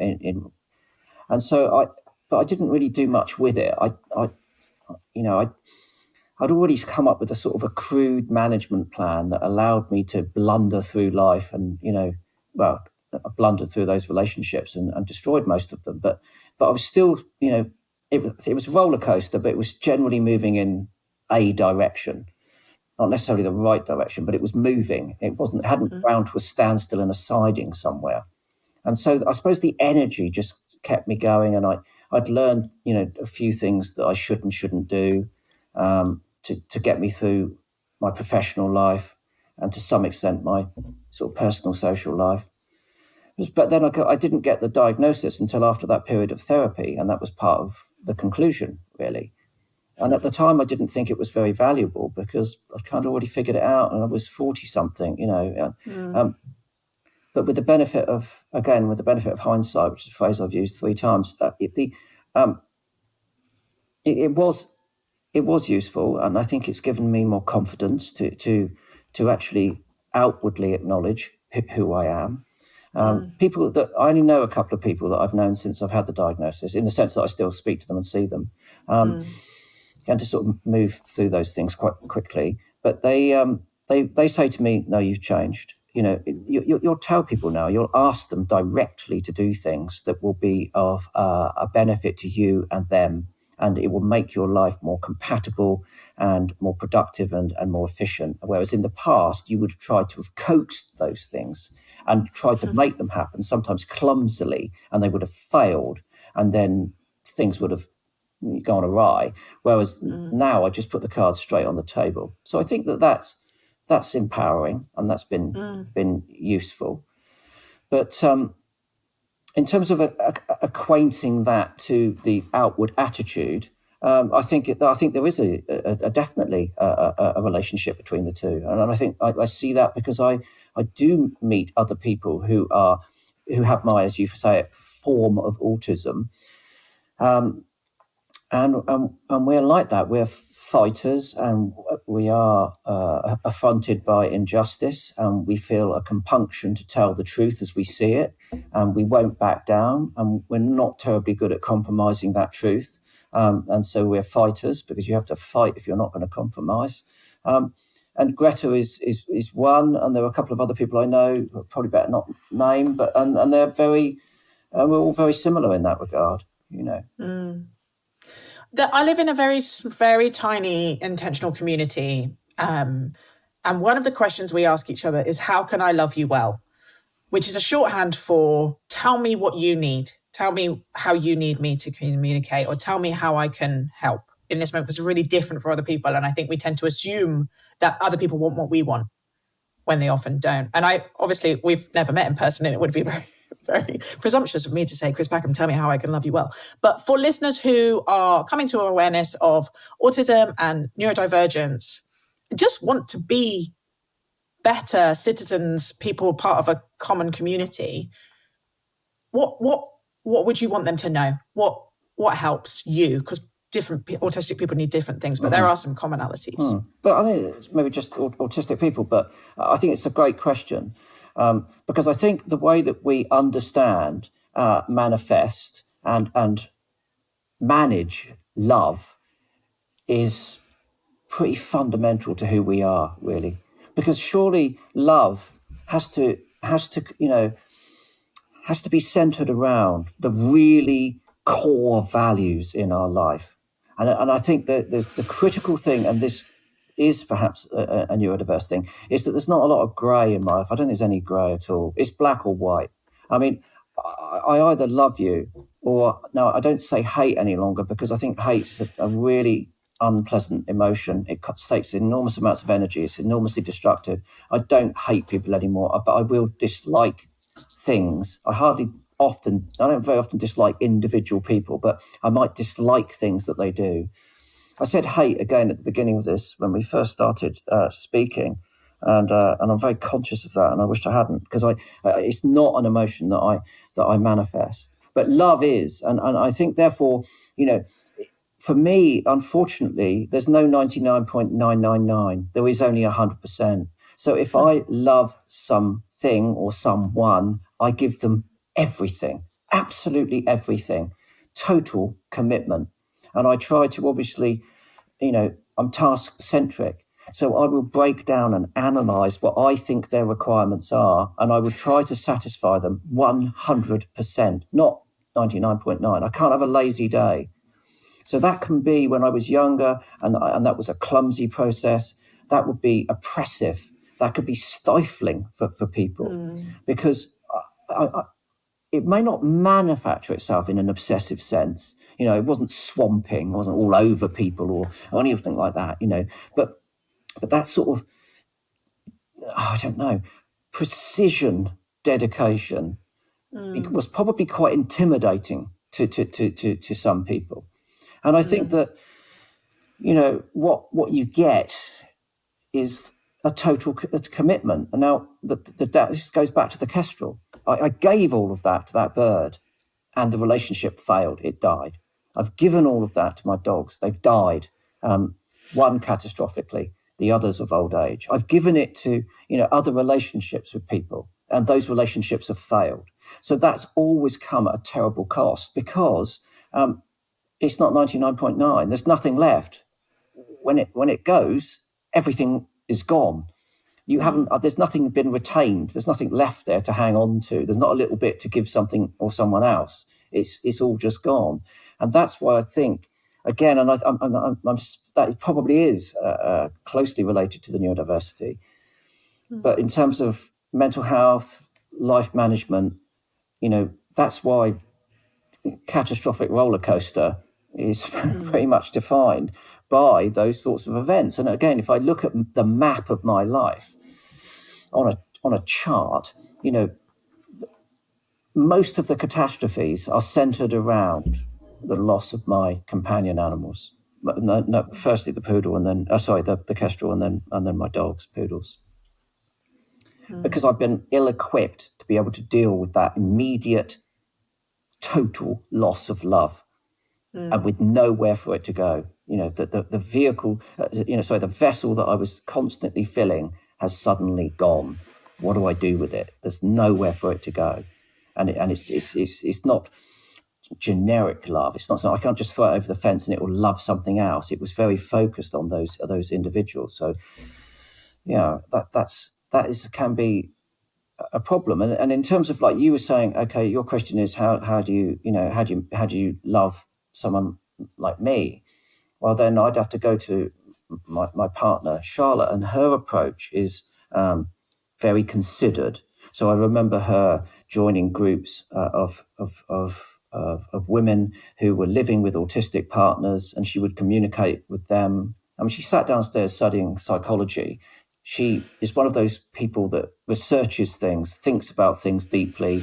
I didn't really do much with it. I'd already come up with a sort of a crude management plan that allowed me to blunder through life, and I blundered through those relationships and destroyed most of them. But I was still, it was a roller coaster, but it was generally moving in a direction, not necessarily the right direction, but it was moving. It hadn't ground to a standstill in a siding somewhere. And so I suppose the energy just kept me going, and I'd learned, a few things that I should and shouldn't do to get me through my professional life. and to some extent my sort of personal social life. But then I didn't get the diagnosis until after that period of therapy, and that was part of the conclusion, really. And at the time, I didn't think it was very valuable because I'd kind of already figured it out, and I was 40-something, But with the benefit of hindsight, which is a phrase I've used 3 times, it was useful, and I think it's given me more confidence to actually outwardly acknowledge who I am. People that I only know a couple of people that I've known since I've had the diagnosis, in the sense that I still speak to them and see them. And to sort of move through those things quite quickly. But they say to me, "No, you've changed. You'll tell people now. You'll ask them directly to do things that will be of a benefit to you and them, and it will make your life more compatible and more productive and more efficient. Whereas in the past, you would have tried to have coaxed those things and tried to make them happen, sometimes clumsily, and they would have failed, and then things would have gone awry. Whereas now I just put the cards straight on the table. So I think that's empowering, and that's been useful. But in terms of acquainting that to the outward attitude, I think there is definitely a relationship between the two, and I think I see that because I do meet other people who have my, as you say it, form of autism. And we're like that. We're fighters, and we are affronted by injustice, and we feel a compunction to tell the truth as we see it, and we won't back down, and we're not terribly good at compromising that truth. And so we're fighters, because you have to fight if you're not going to compromise. And Greta is one, and there are a couple of other people I know, probably better not name, but and they're we're all very similar in that regard, I live in a very, very tiny intentional community. And one of the questions we ask each other is, how can I love you well? Which is a shorthand for, tell me what you need. Tell me how you need me to communicate, or tell me how I can help in this moment. It's really different for other people. And I think we tend to assume that other people want what we want when they often don't. And we've never met in person, and it would be very, very presumptuous of me to say, Chris Packham, tell me how I can love you well. But for listeners who are coming to awareness of autism and neurodivergence, just want to be better citizens, people part of a common community, what would you want them to know? What helps you? Because different autistic people need different things, but there are some commonalities. But I think it's maybe just autistic people, but I think it's a great question. Because I think the way that we understand, manifest, and manage love is pretty fundamental to who we are, really. Because surely love has to be centered around the really core values in our life. And I think that the critical thing, and this is perhaps a neurodiverse thing, is that there's not a lot of grey in life. I don't think there's any grey at all. It's black or white. I mean, I either love you or, no, I don't say hate any longer, because I think hate is a really unpleasant emotion. It takes enormous amounts of energy. It's enormously destructive. I don't hate people anymore, but I will dislike things. I don't very often dislike individual people, but I might dislike things that they do. I said hate again at the beginning of this when we first started speaking, and I'm very conscious of that, and I wish I hadn't, because it's not an emotion that I manifest. But love is, and I think therefore, for me, unfortunately, there's no 99.999. There is only 100%. So if I love something or someone, I give them everything, absolutely everything, total commitment. And I try to obviously, I'm task-centric. So I will break down and analyse what I think their requirements are, and I would try to satisfy them 100%, not 99.9. I can't have a lazy day. So that can be when I was younger, and that was a clumsy process. That would be oppressive. That could be stifling for people, because it may not manufacture itself in an obsessive sense. It wasn't swamping, it wasn't all over people or anything like that, but that sort of I don't know, precision dedication, it was probably quite intimidating to some people. And I think that, what you get is a total commitment. And now this goes back to the kestrel. I gave all of that to that bird, and the relationship failed. It died. I've given all of that to my dogs. They've died. One catastrophically, the others of old age. I've given it to other relationships with people, and those relationships have failed. So that's always come at a terrible cost, because it's not 99.9. There's nothing left. When it goes, everything is gone. You haven't. There's nothing been retained. There's nothing left there to hang on to. There's not a little bit to give something or someone else. It's all just gone. And that's why I think, again, and that probably is closely related to the neurodiversity. But in terms of mental health, life management, that's why catastrophic roller coaster is very much defined by those sorts of events. And again, if I look at the map of my life on a chart, most of the catastrophes are centered around the loss of my companion animals. No, firstly the poodle, and then the kestrel, and then my dogs, poodles. Because I've been ill-equipped to be able to deal with that immediate, total loss of love, and with nowhere for it to go. The vehicle, the vessel that I was constantly filling has suddenly gone. What do I do with it? There's nowhere for it to go, and it's not generic love. It's not. I can't just throw it over the fence and it will love something else. It was very focused on those individuals. So, that can be a problem. And in terms of, like you were saying, okay, your question is how do you love someone like me? Well, then I'd have to go to my partner Charlotte, and her approach is very considered. So I remember her joining groups of women who were living with autistic partners, and she would communicate with them. I mean, she sat downstairs studying psychology. She is one of those people that researches things, thinks about things deeply,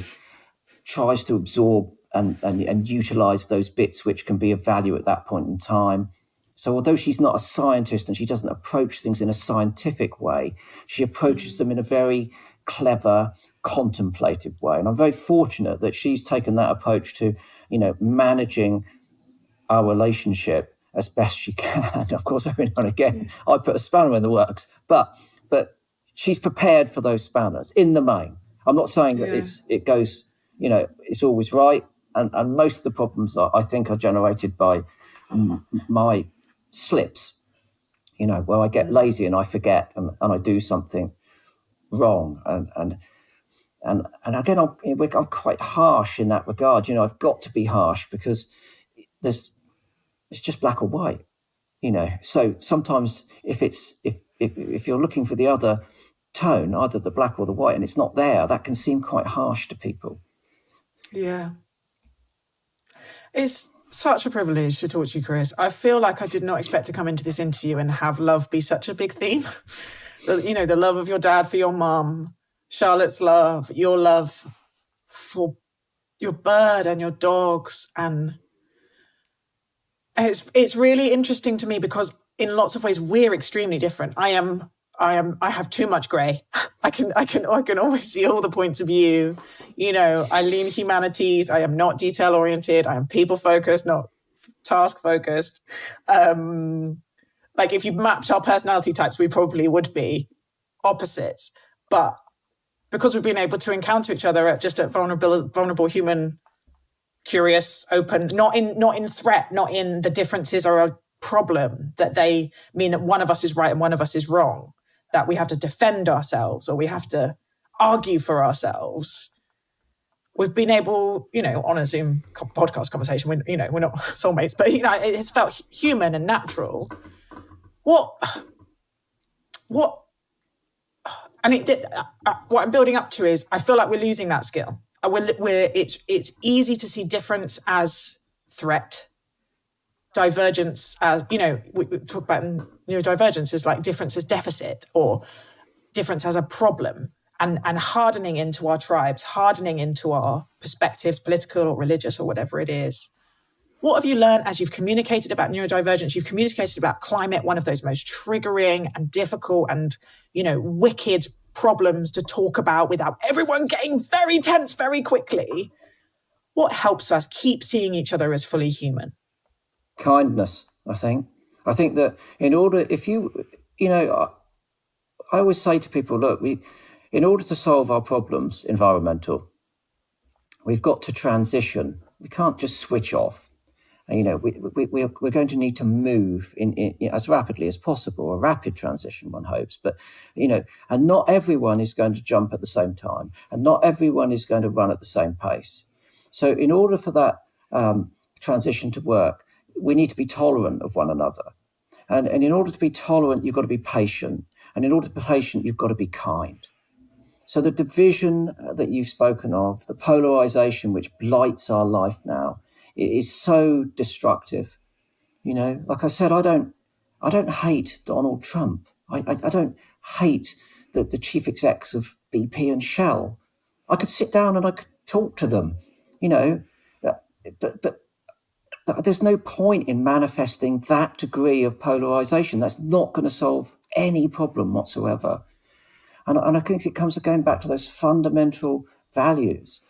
tries to absorb and utilize those bits which can be of value at that point in time. So although she's not a scientist and she doesn't approach things in a scientific way, she approaches them in a very clever, contemplative way. And I'm very fortunate that she's taken that approach to, managing our relationship as best she can. Of course, every now and again, I put a spanner in the works, but she's prepared for those spanners in the main. I'm not saying that it goes, it's always right. And most of the problems I think are generated by my slips, where I get lazy and I forget and I do something wrong. And again, I'm quite harsh in that regard. I've got to be harsh because it's just black or white, So sometimes if you're looking for the other tone, either the black or the white, and it's not there, that can seem quite harsh to people. Yeah. It's such a privilege to talk to you, Chris. I feel like I did not expect to come into this interview and have love be such a big theme. The love of your dad for your mum, Charlotte's love, your love for your bird and your dogs. And it's really interesting to me because in lots of ways we're extremely different. I have too much grey. I can always see all the points of view. I lean humanities. I am not detail oriented. I am people focused, not task focused. Like if you mapped our personality types, we probably would be opposites. But because we've been able to encounter each other at vulnerable human, curious, open, not in threat, not in the differences are a problem, that they mean that one of us is right and one of us is wrong, that we have to defend ourselves or we have to argue for ourselves. We've been able, on a Zoom podcast conversation, we're not soulmates, but, it has felt human and natural. What I'm building up to is I feel like we're losing that skill. It's easy to see difference as threat, divergence as, we talk about neurodivergence as like difference as deficit, or difference as a problem and hardening into our tribes, hardening into our perspectives, political or religious or whatever it is. What have you learned as you've communicated about neurodivergence? You've communicated about climate, one of those most triggering and difficult and, wicked problems to talk about without everyone getting very tense very quickly. What helps us keep seeing each other as fully human? Kindness, I think. I think that in order, I always say to people, look, in order to solve our problems, environmental, we've got to transition. We can't just switch off. We're going to need to move in as rapidly as possible, a rapid transition, one hopes. But, and not everyone is going to jump at the same time, and not everyone is going to run at the same pace. So in order for that transition to work, we need to be tolerant of one another. And in order to be tolerant, you've got to be patient. And in order to be patient, you've got to be kind. So the division that you've spoken of, the polarization which blights our life now, it is so destructive. Like I said, I don't hate Donald Trump. I don't hate the chief execs of BP and Shell. I could sit down and I could talk to them, but there's no point in manifesting that degree of polarization. That's not going to solve any problem whatsoever. And I think it comes to going back to those fundamental values.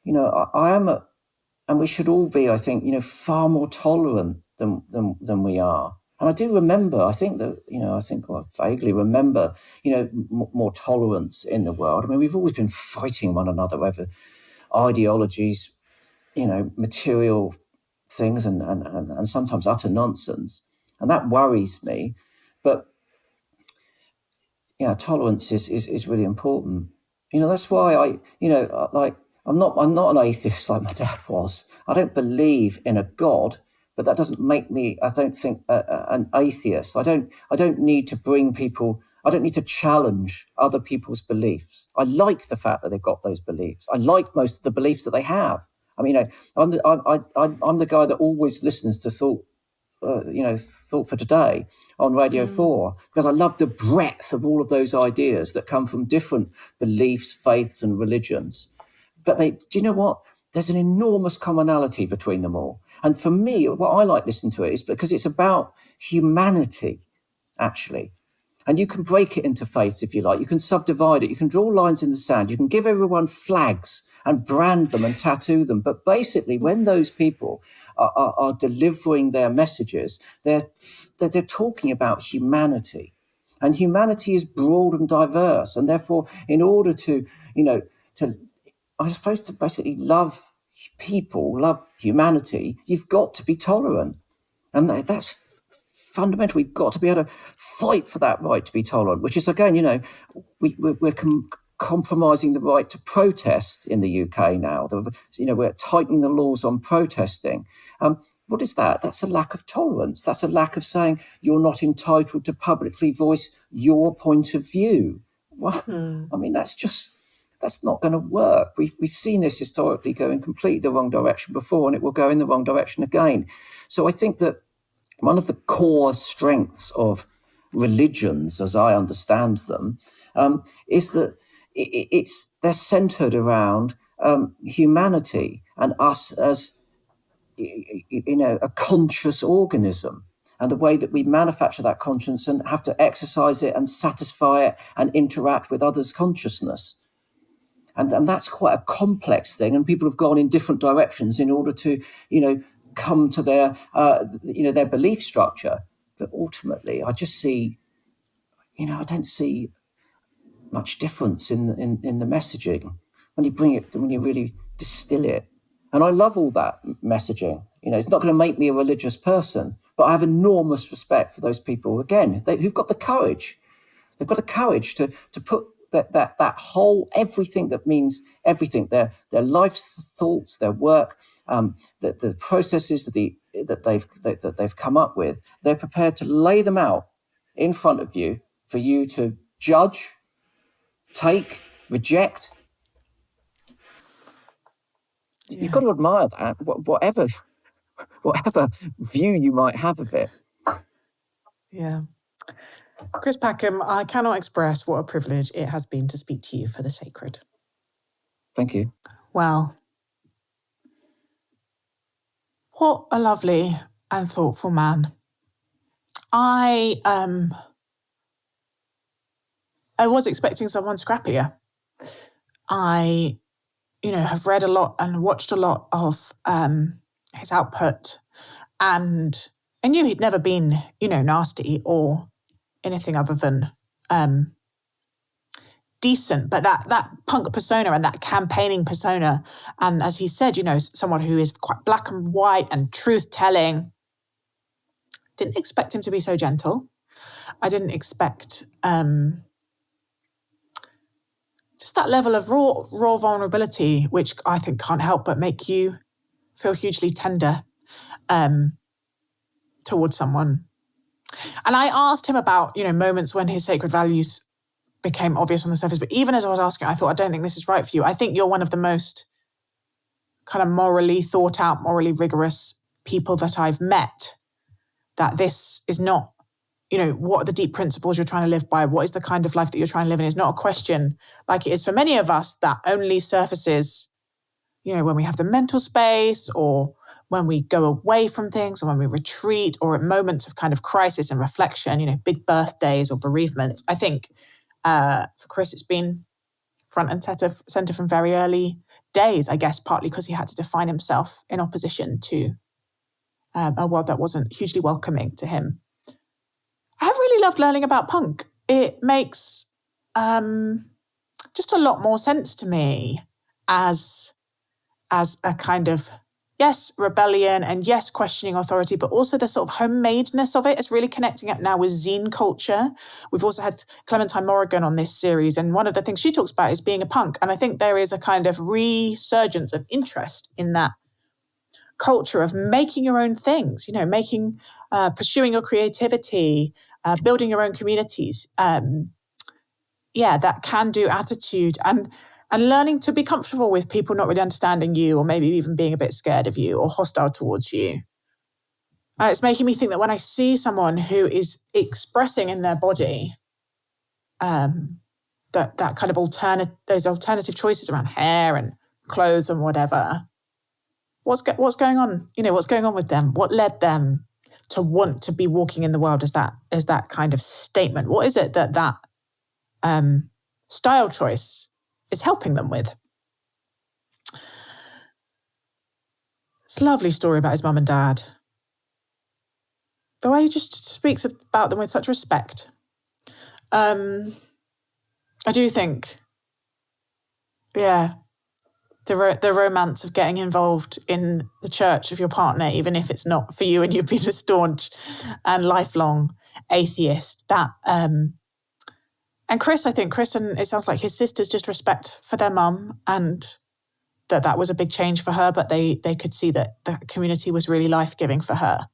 I am and we should all be, I think, far more tolerant than we are. And I do remember, I vaguely remember, more tolerance in the world. I mean, we've always been fighting one another over ideologies, material things and sometimes utter nonsense. And that worries me. But, tolerance is really important. That's why I'm not an atheist like my dad was. I don't believe in a God, but that doesn't make me, I don't think, an atheist. I don't need to bring people, I don't need to challenge other people's beliefs. I like the fact that they've got those beliefs. I like most of the beliefs that they have. I mean, I'm the guy that always listens to Thought for Today on Radio 4, because I love the breadth of all of those ideas that come from different beliefs, faiths and religions. But do you know what? There's an enormous commonality between them all. And for me, what I like listening to it is because it's about humanity, actually. And you can break it into faiths if you like. You can subdivide it. You can draw lines in the sand. You can give everyone flags and brand them and tattoo them. But basically, when those people are delivering their messages, they're talking about humanity. And humanity is broad and diverse. And therefore, in order to basically love people, love humanity, you've got to be tolerant. And that's fundamental. We've got to be able to fight for that right to be tolerant, which is, again, we're compromising the right to protest in the UK now. We're tightening the laws on protesting. What is that? That's a lack of tolerance. That's a lack of saying you're not entitled to publicly voice your point of view. Well, I mean, that's not going to work. We've seen this historically go in completely the wrong direction before, and it will go in the wrong direction again. So I think that one of the core strengths of religions, as I understand them, is that they're centered around humanity and us as a conscious organism, and the way that we manufacture that conscience and have to exercise it and satisfy it and interact with others' consciousness. And that's quite a complex thing, and people have gone in different directions in order to, come to their, their belief structure. But ultimately, I just see, I don't see much difference in the messaging when you really distill it. And I love all that messaging. It's not going to make me a religious person, but I have enormous respect for those people, again, who've got the courage. They've got the courage to put that whole, everything that means everything, their life thoughts, their work, the processes that they've come up with, they're prepared to lay them out in front of you for you to judge, take, reject. Yeah. You've got to admire that, whatever view you might have of it. Yeah. Chris Packham, I cannot express what a privilege it has been to speak to you for the sacred. Thank you. Well, what a lovely and thoughtful man. I was expecting someone scrappier. I, have read a lot and watched a lot of his output, and I knew he'd never been, nasty or anything other than decent. But that punk persona and that campaigning persona, and as he said, someone who is quite black and white and truth-telling, didn't expect him to be so gentle. I didn't expect just that level of raw vulnerability, which I think can't help but make you feel hugely tender towards someone. And I asked him about, moments when his sacred values became obvious on the surface. But even as I was asking, I thought, I don't think this is right for you. I think you're one of the most kind of morally thought out, morally rigorous people that I've met. That this is not, what are the deep principles you're trying to live by? What is the kind of life that you're trying to live in? It's not a question like it is for many of us that only surfaces, when we have the mental space, or when we go away from things, or when we retreat, or at moments of kind of crisis and reflection, big birthdays or bereavements. I think for Chris, it's been front and center from very early days, I guess, partly because he had to define himself in opposition to a world that wasn't hugely welcoming to him. I have really loved learning about punk. It makes just a lot more sense to me as a kind of, yes, rebellion, and yes, questioning authority, but also the sort of homemadeness of it. It's really connecting up now with zine culture. We've also had Clementine Morrigan on this series, and one of the things she talks about is being a punk. And I think there is a kind of resurgence of interest in that culture of making your own things, pursuing your creativity, building your own communities. That can-do attitude, and learning to be comfortable with people not really understanding you, or maybe even being a bit scared of you or hostile towards you. It's making me think that when I see someone who is expressing in their body that kind of those alternative choices around hair and clothes and whatever, what's going on? What's going on with them? What led them to want to be walking in the world as that kind of statement? What is it that style choice is helping them with? It's a lovely story about his mum and dad. The way he just speaks about them with such respect. I do think, the romance of getting involved in the church of your partner, even if it's not for you and you've been a staunch and lifelong atheist, that and Chris, I think Chris, and it sounds like his sisters, just respect for their mum, and that was a big change for her, but they could see that the community was really life-giving for her.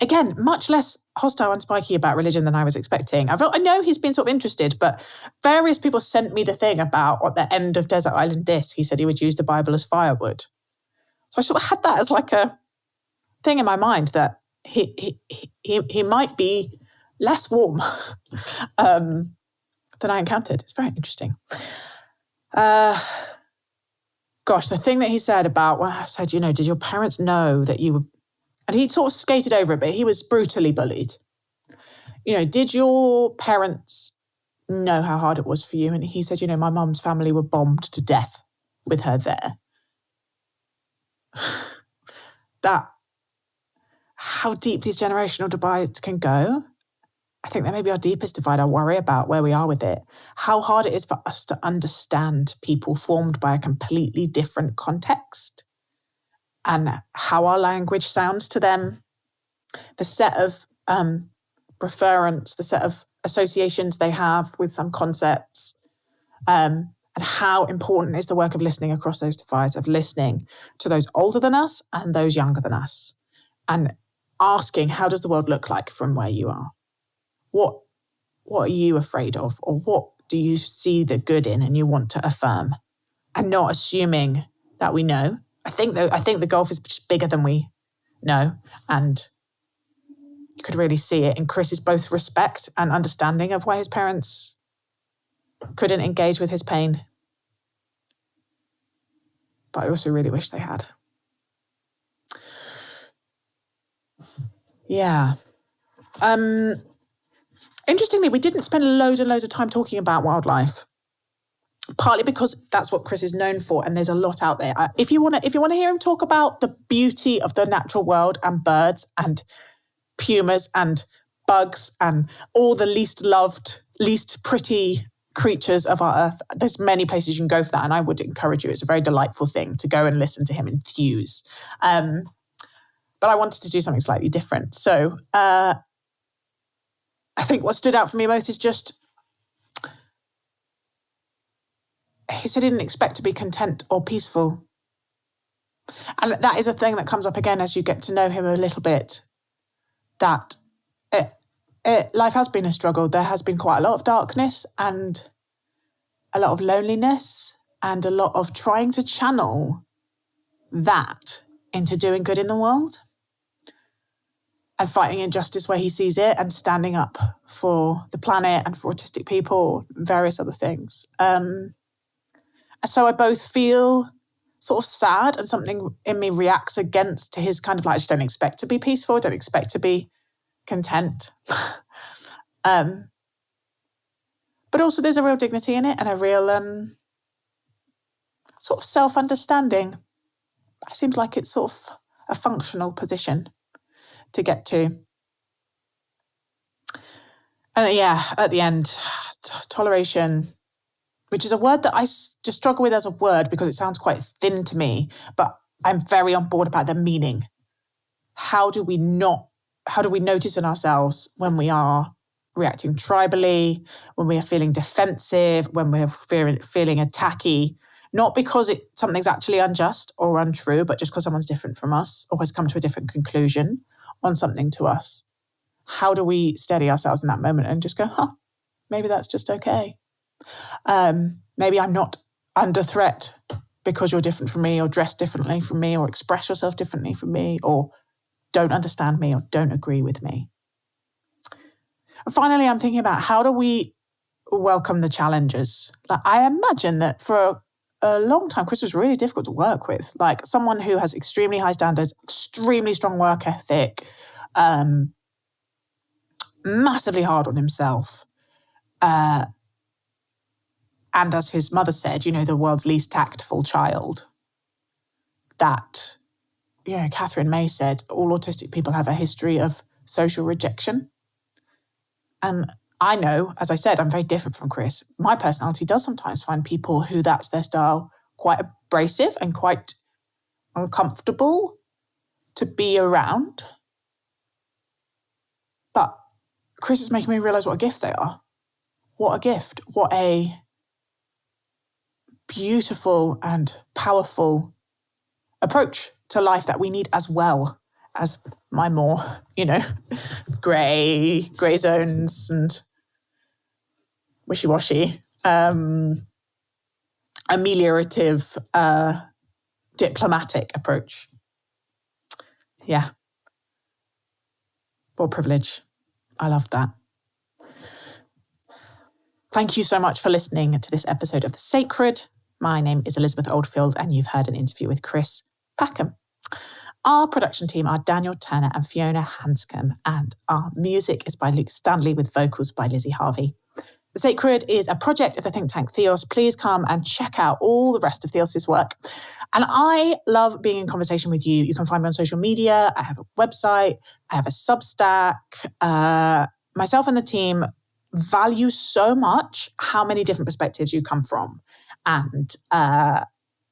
Again, much less hostile and spiky about religion than I was expecting. I know he's been sort of interested, but various people sent me the thing about at the end of Desert Island Disc, he said he would use the Bible as firewood. So I sort of had that as like a thing in my mind that he might be less warm than I encountered. It's very interesting. The thing that he said about, when I said, did your parents know that you were, and he sort of skated over it, but he was brutally bullied. Did your parents know how hard it was for you? And he said, my mum's family were bombed to death with her there. That, how deep these generational divides can go, I think that may be our deepest divide. I worry about where we are with it. How hard it is for us to understand people formed by a completely different context, and how our language sounds to them, the set of preference, the set of associations they have with some concepts, and how important is the work of listening across those divides, of listening to those older than us and those younger than us, and asking, how does the world look like from where you are? What are you afraid of, or what do you see the good in and you want to affirm, and not assuming that we know. I think the gulf is just bigger than we know, and You could really see it in Chris's both respect and understanding of why his parents couldn't engage with his pain. But I also really wish they had. Yeah. Interestingly, we didn't spend loads and loads of time talking about wildlife, partly because that's what Chris is known for, and there's a lot out there. If you want to hear him talk about the beauty of the natural world and birds and pumas and bugs and all the least loved, least pretty creatures of our earth, there's many places you can go for that, and I would encourage you. It's a very delightful thing to go and listen to him in Theos. But I wanted to do something slightly different. So I think what stood out for me most is just, he said he didn't expect to be content or peaceful. And that is a thing that comes up again as you get to know him a little bit, that life has been a struggle. There has been quite a lot of darkness and a lot of loneliness and a lot of trying to channel that into doing good in the world and fighting injustice where he sees it and standing up for the planet and for autistic people, various other things. So I both feel sort of sad and something in me reacts against his kind of like, I just don't expect to be peaceful, don't expect to be content. But also there's a real dignity in it and a real sort of self-understanding. It seems like it's sort of a functional position to get to. And yeah, at the end, toleration, which is a word that I just struggle with as a word because it sounds quite thin to me, but I'm very on board about the meaning. How do we notice in ourselves when we are reacting tribally, when we are feeling defensive, when we're feeling attacky, not because something's actually unjust or untrue, but just because someone's different from us or has come to a different conclusion on something to us. How do we steady ourselves in that moment and just go, maybe that's just okay. Maybe I'm not under threat because you're different from me or dress differently from me or express yourself differently from me or don't understand me or don't agree with me. And finally, I'm thinking about how do we welcome the challenges? Like, I imagine that for a long time, Chris was really difficult to work with. Like someone who has extremely high standards, extremely strong work ethic, massively hard on himself. And as his mother said, the world's least tactful child. That, Catherine May said, all autistic people have a history of social rejection. And I know, as I said, I'm very different from Chris. My personality does sometimes find people who that's their style quite abrasive and quite uncomfortable to be around. But Chris is making me realise what a gift they are. What a gift. What a beautiful and powerful approach to life that we need as well as my more, grey zones and wishy-washy, ameliorative, diplomatic approach. Yeah. What privilege. I love that. Thank you so much for listening to this episode of The Sacred. My name is Elizabeth Oldfield, and you've heard an interview with Chris Packham. Our production team are Daniel Turner and Fiona Hanscom, and our music is by Luke Stanley with vocals by Lizzie Harvey. The Sacred is a project of the think tank Theos. Please come and check out all the rest of Theos's work. And I love being in conversation with you. You can find me on social media. I have a website. I have a Substack. Myself and the team value so much how many different perspectives you come from. And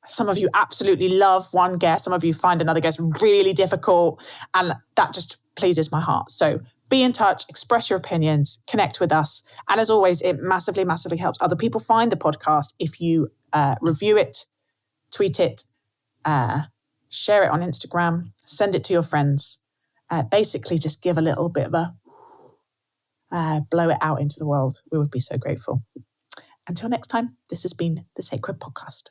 some of you absolutely love one guest. Some of you find another guest really difficult. And that just pleases my heart. So be in touch, express your opinions, connect with us. And as always, it massively, massively helps other people find the podcast if you review it, tweet it, share it on Instagram, send it to your friends. Basically, just give a little bit of a blow it out into the world. We would be so grateful. Until next time, this has been The Sacred Podcast.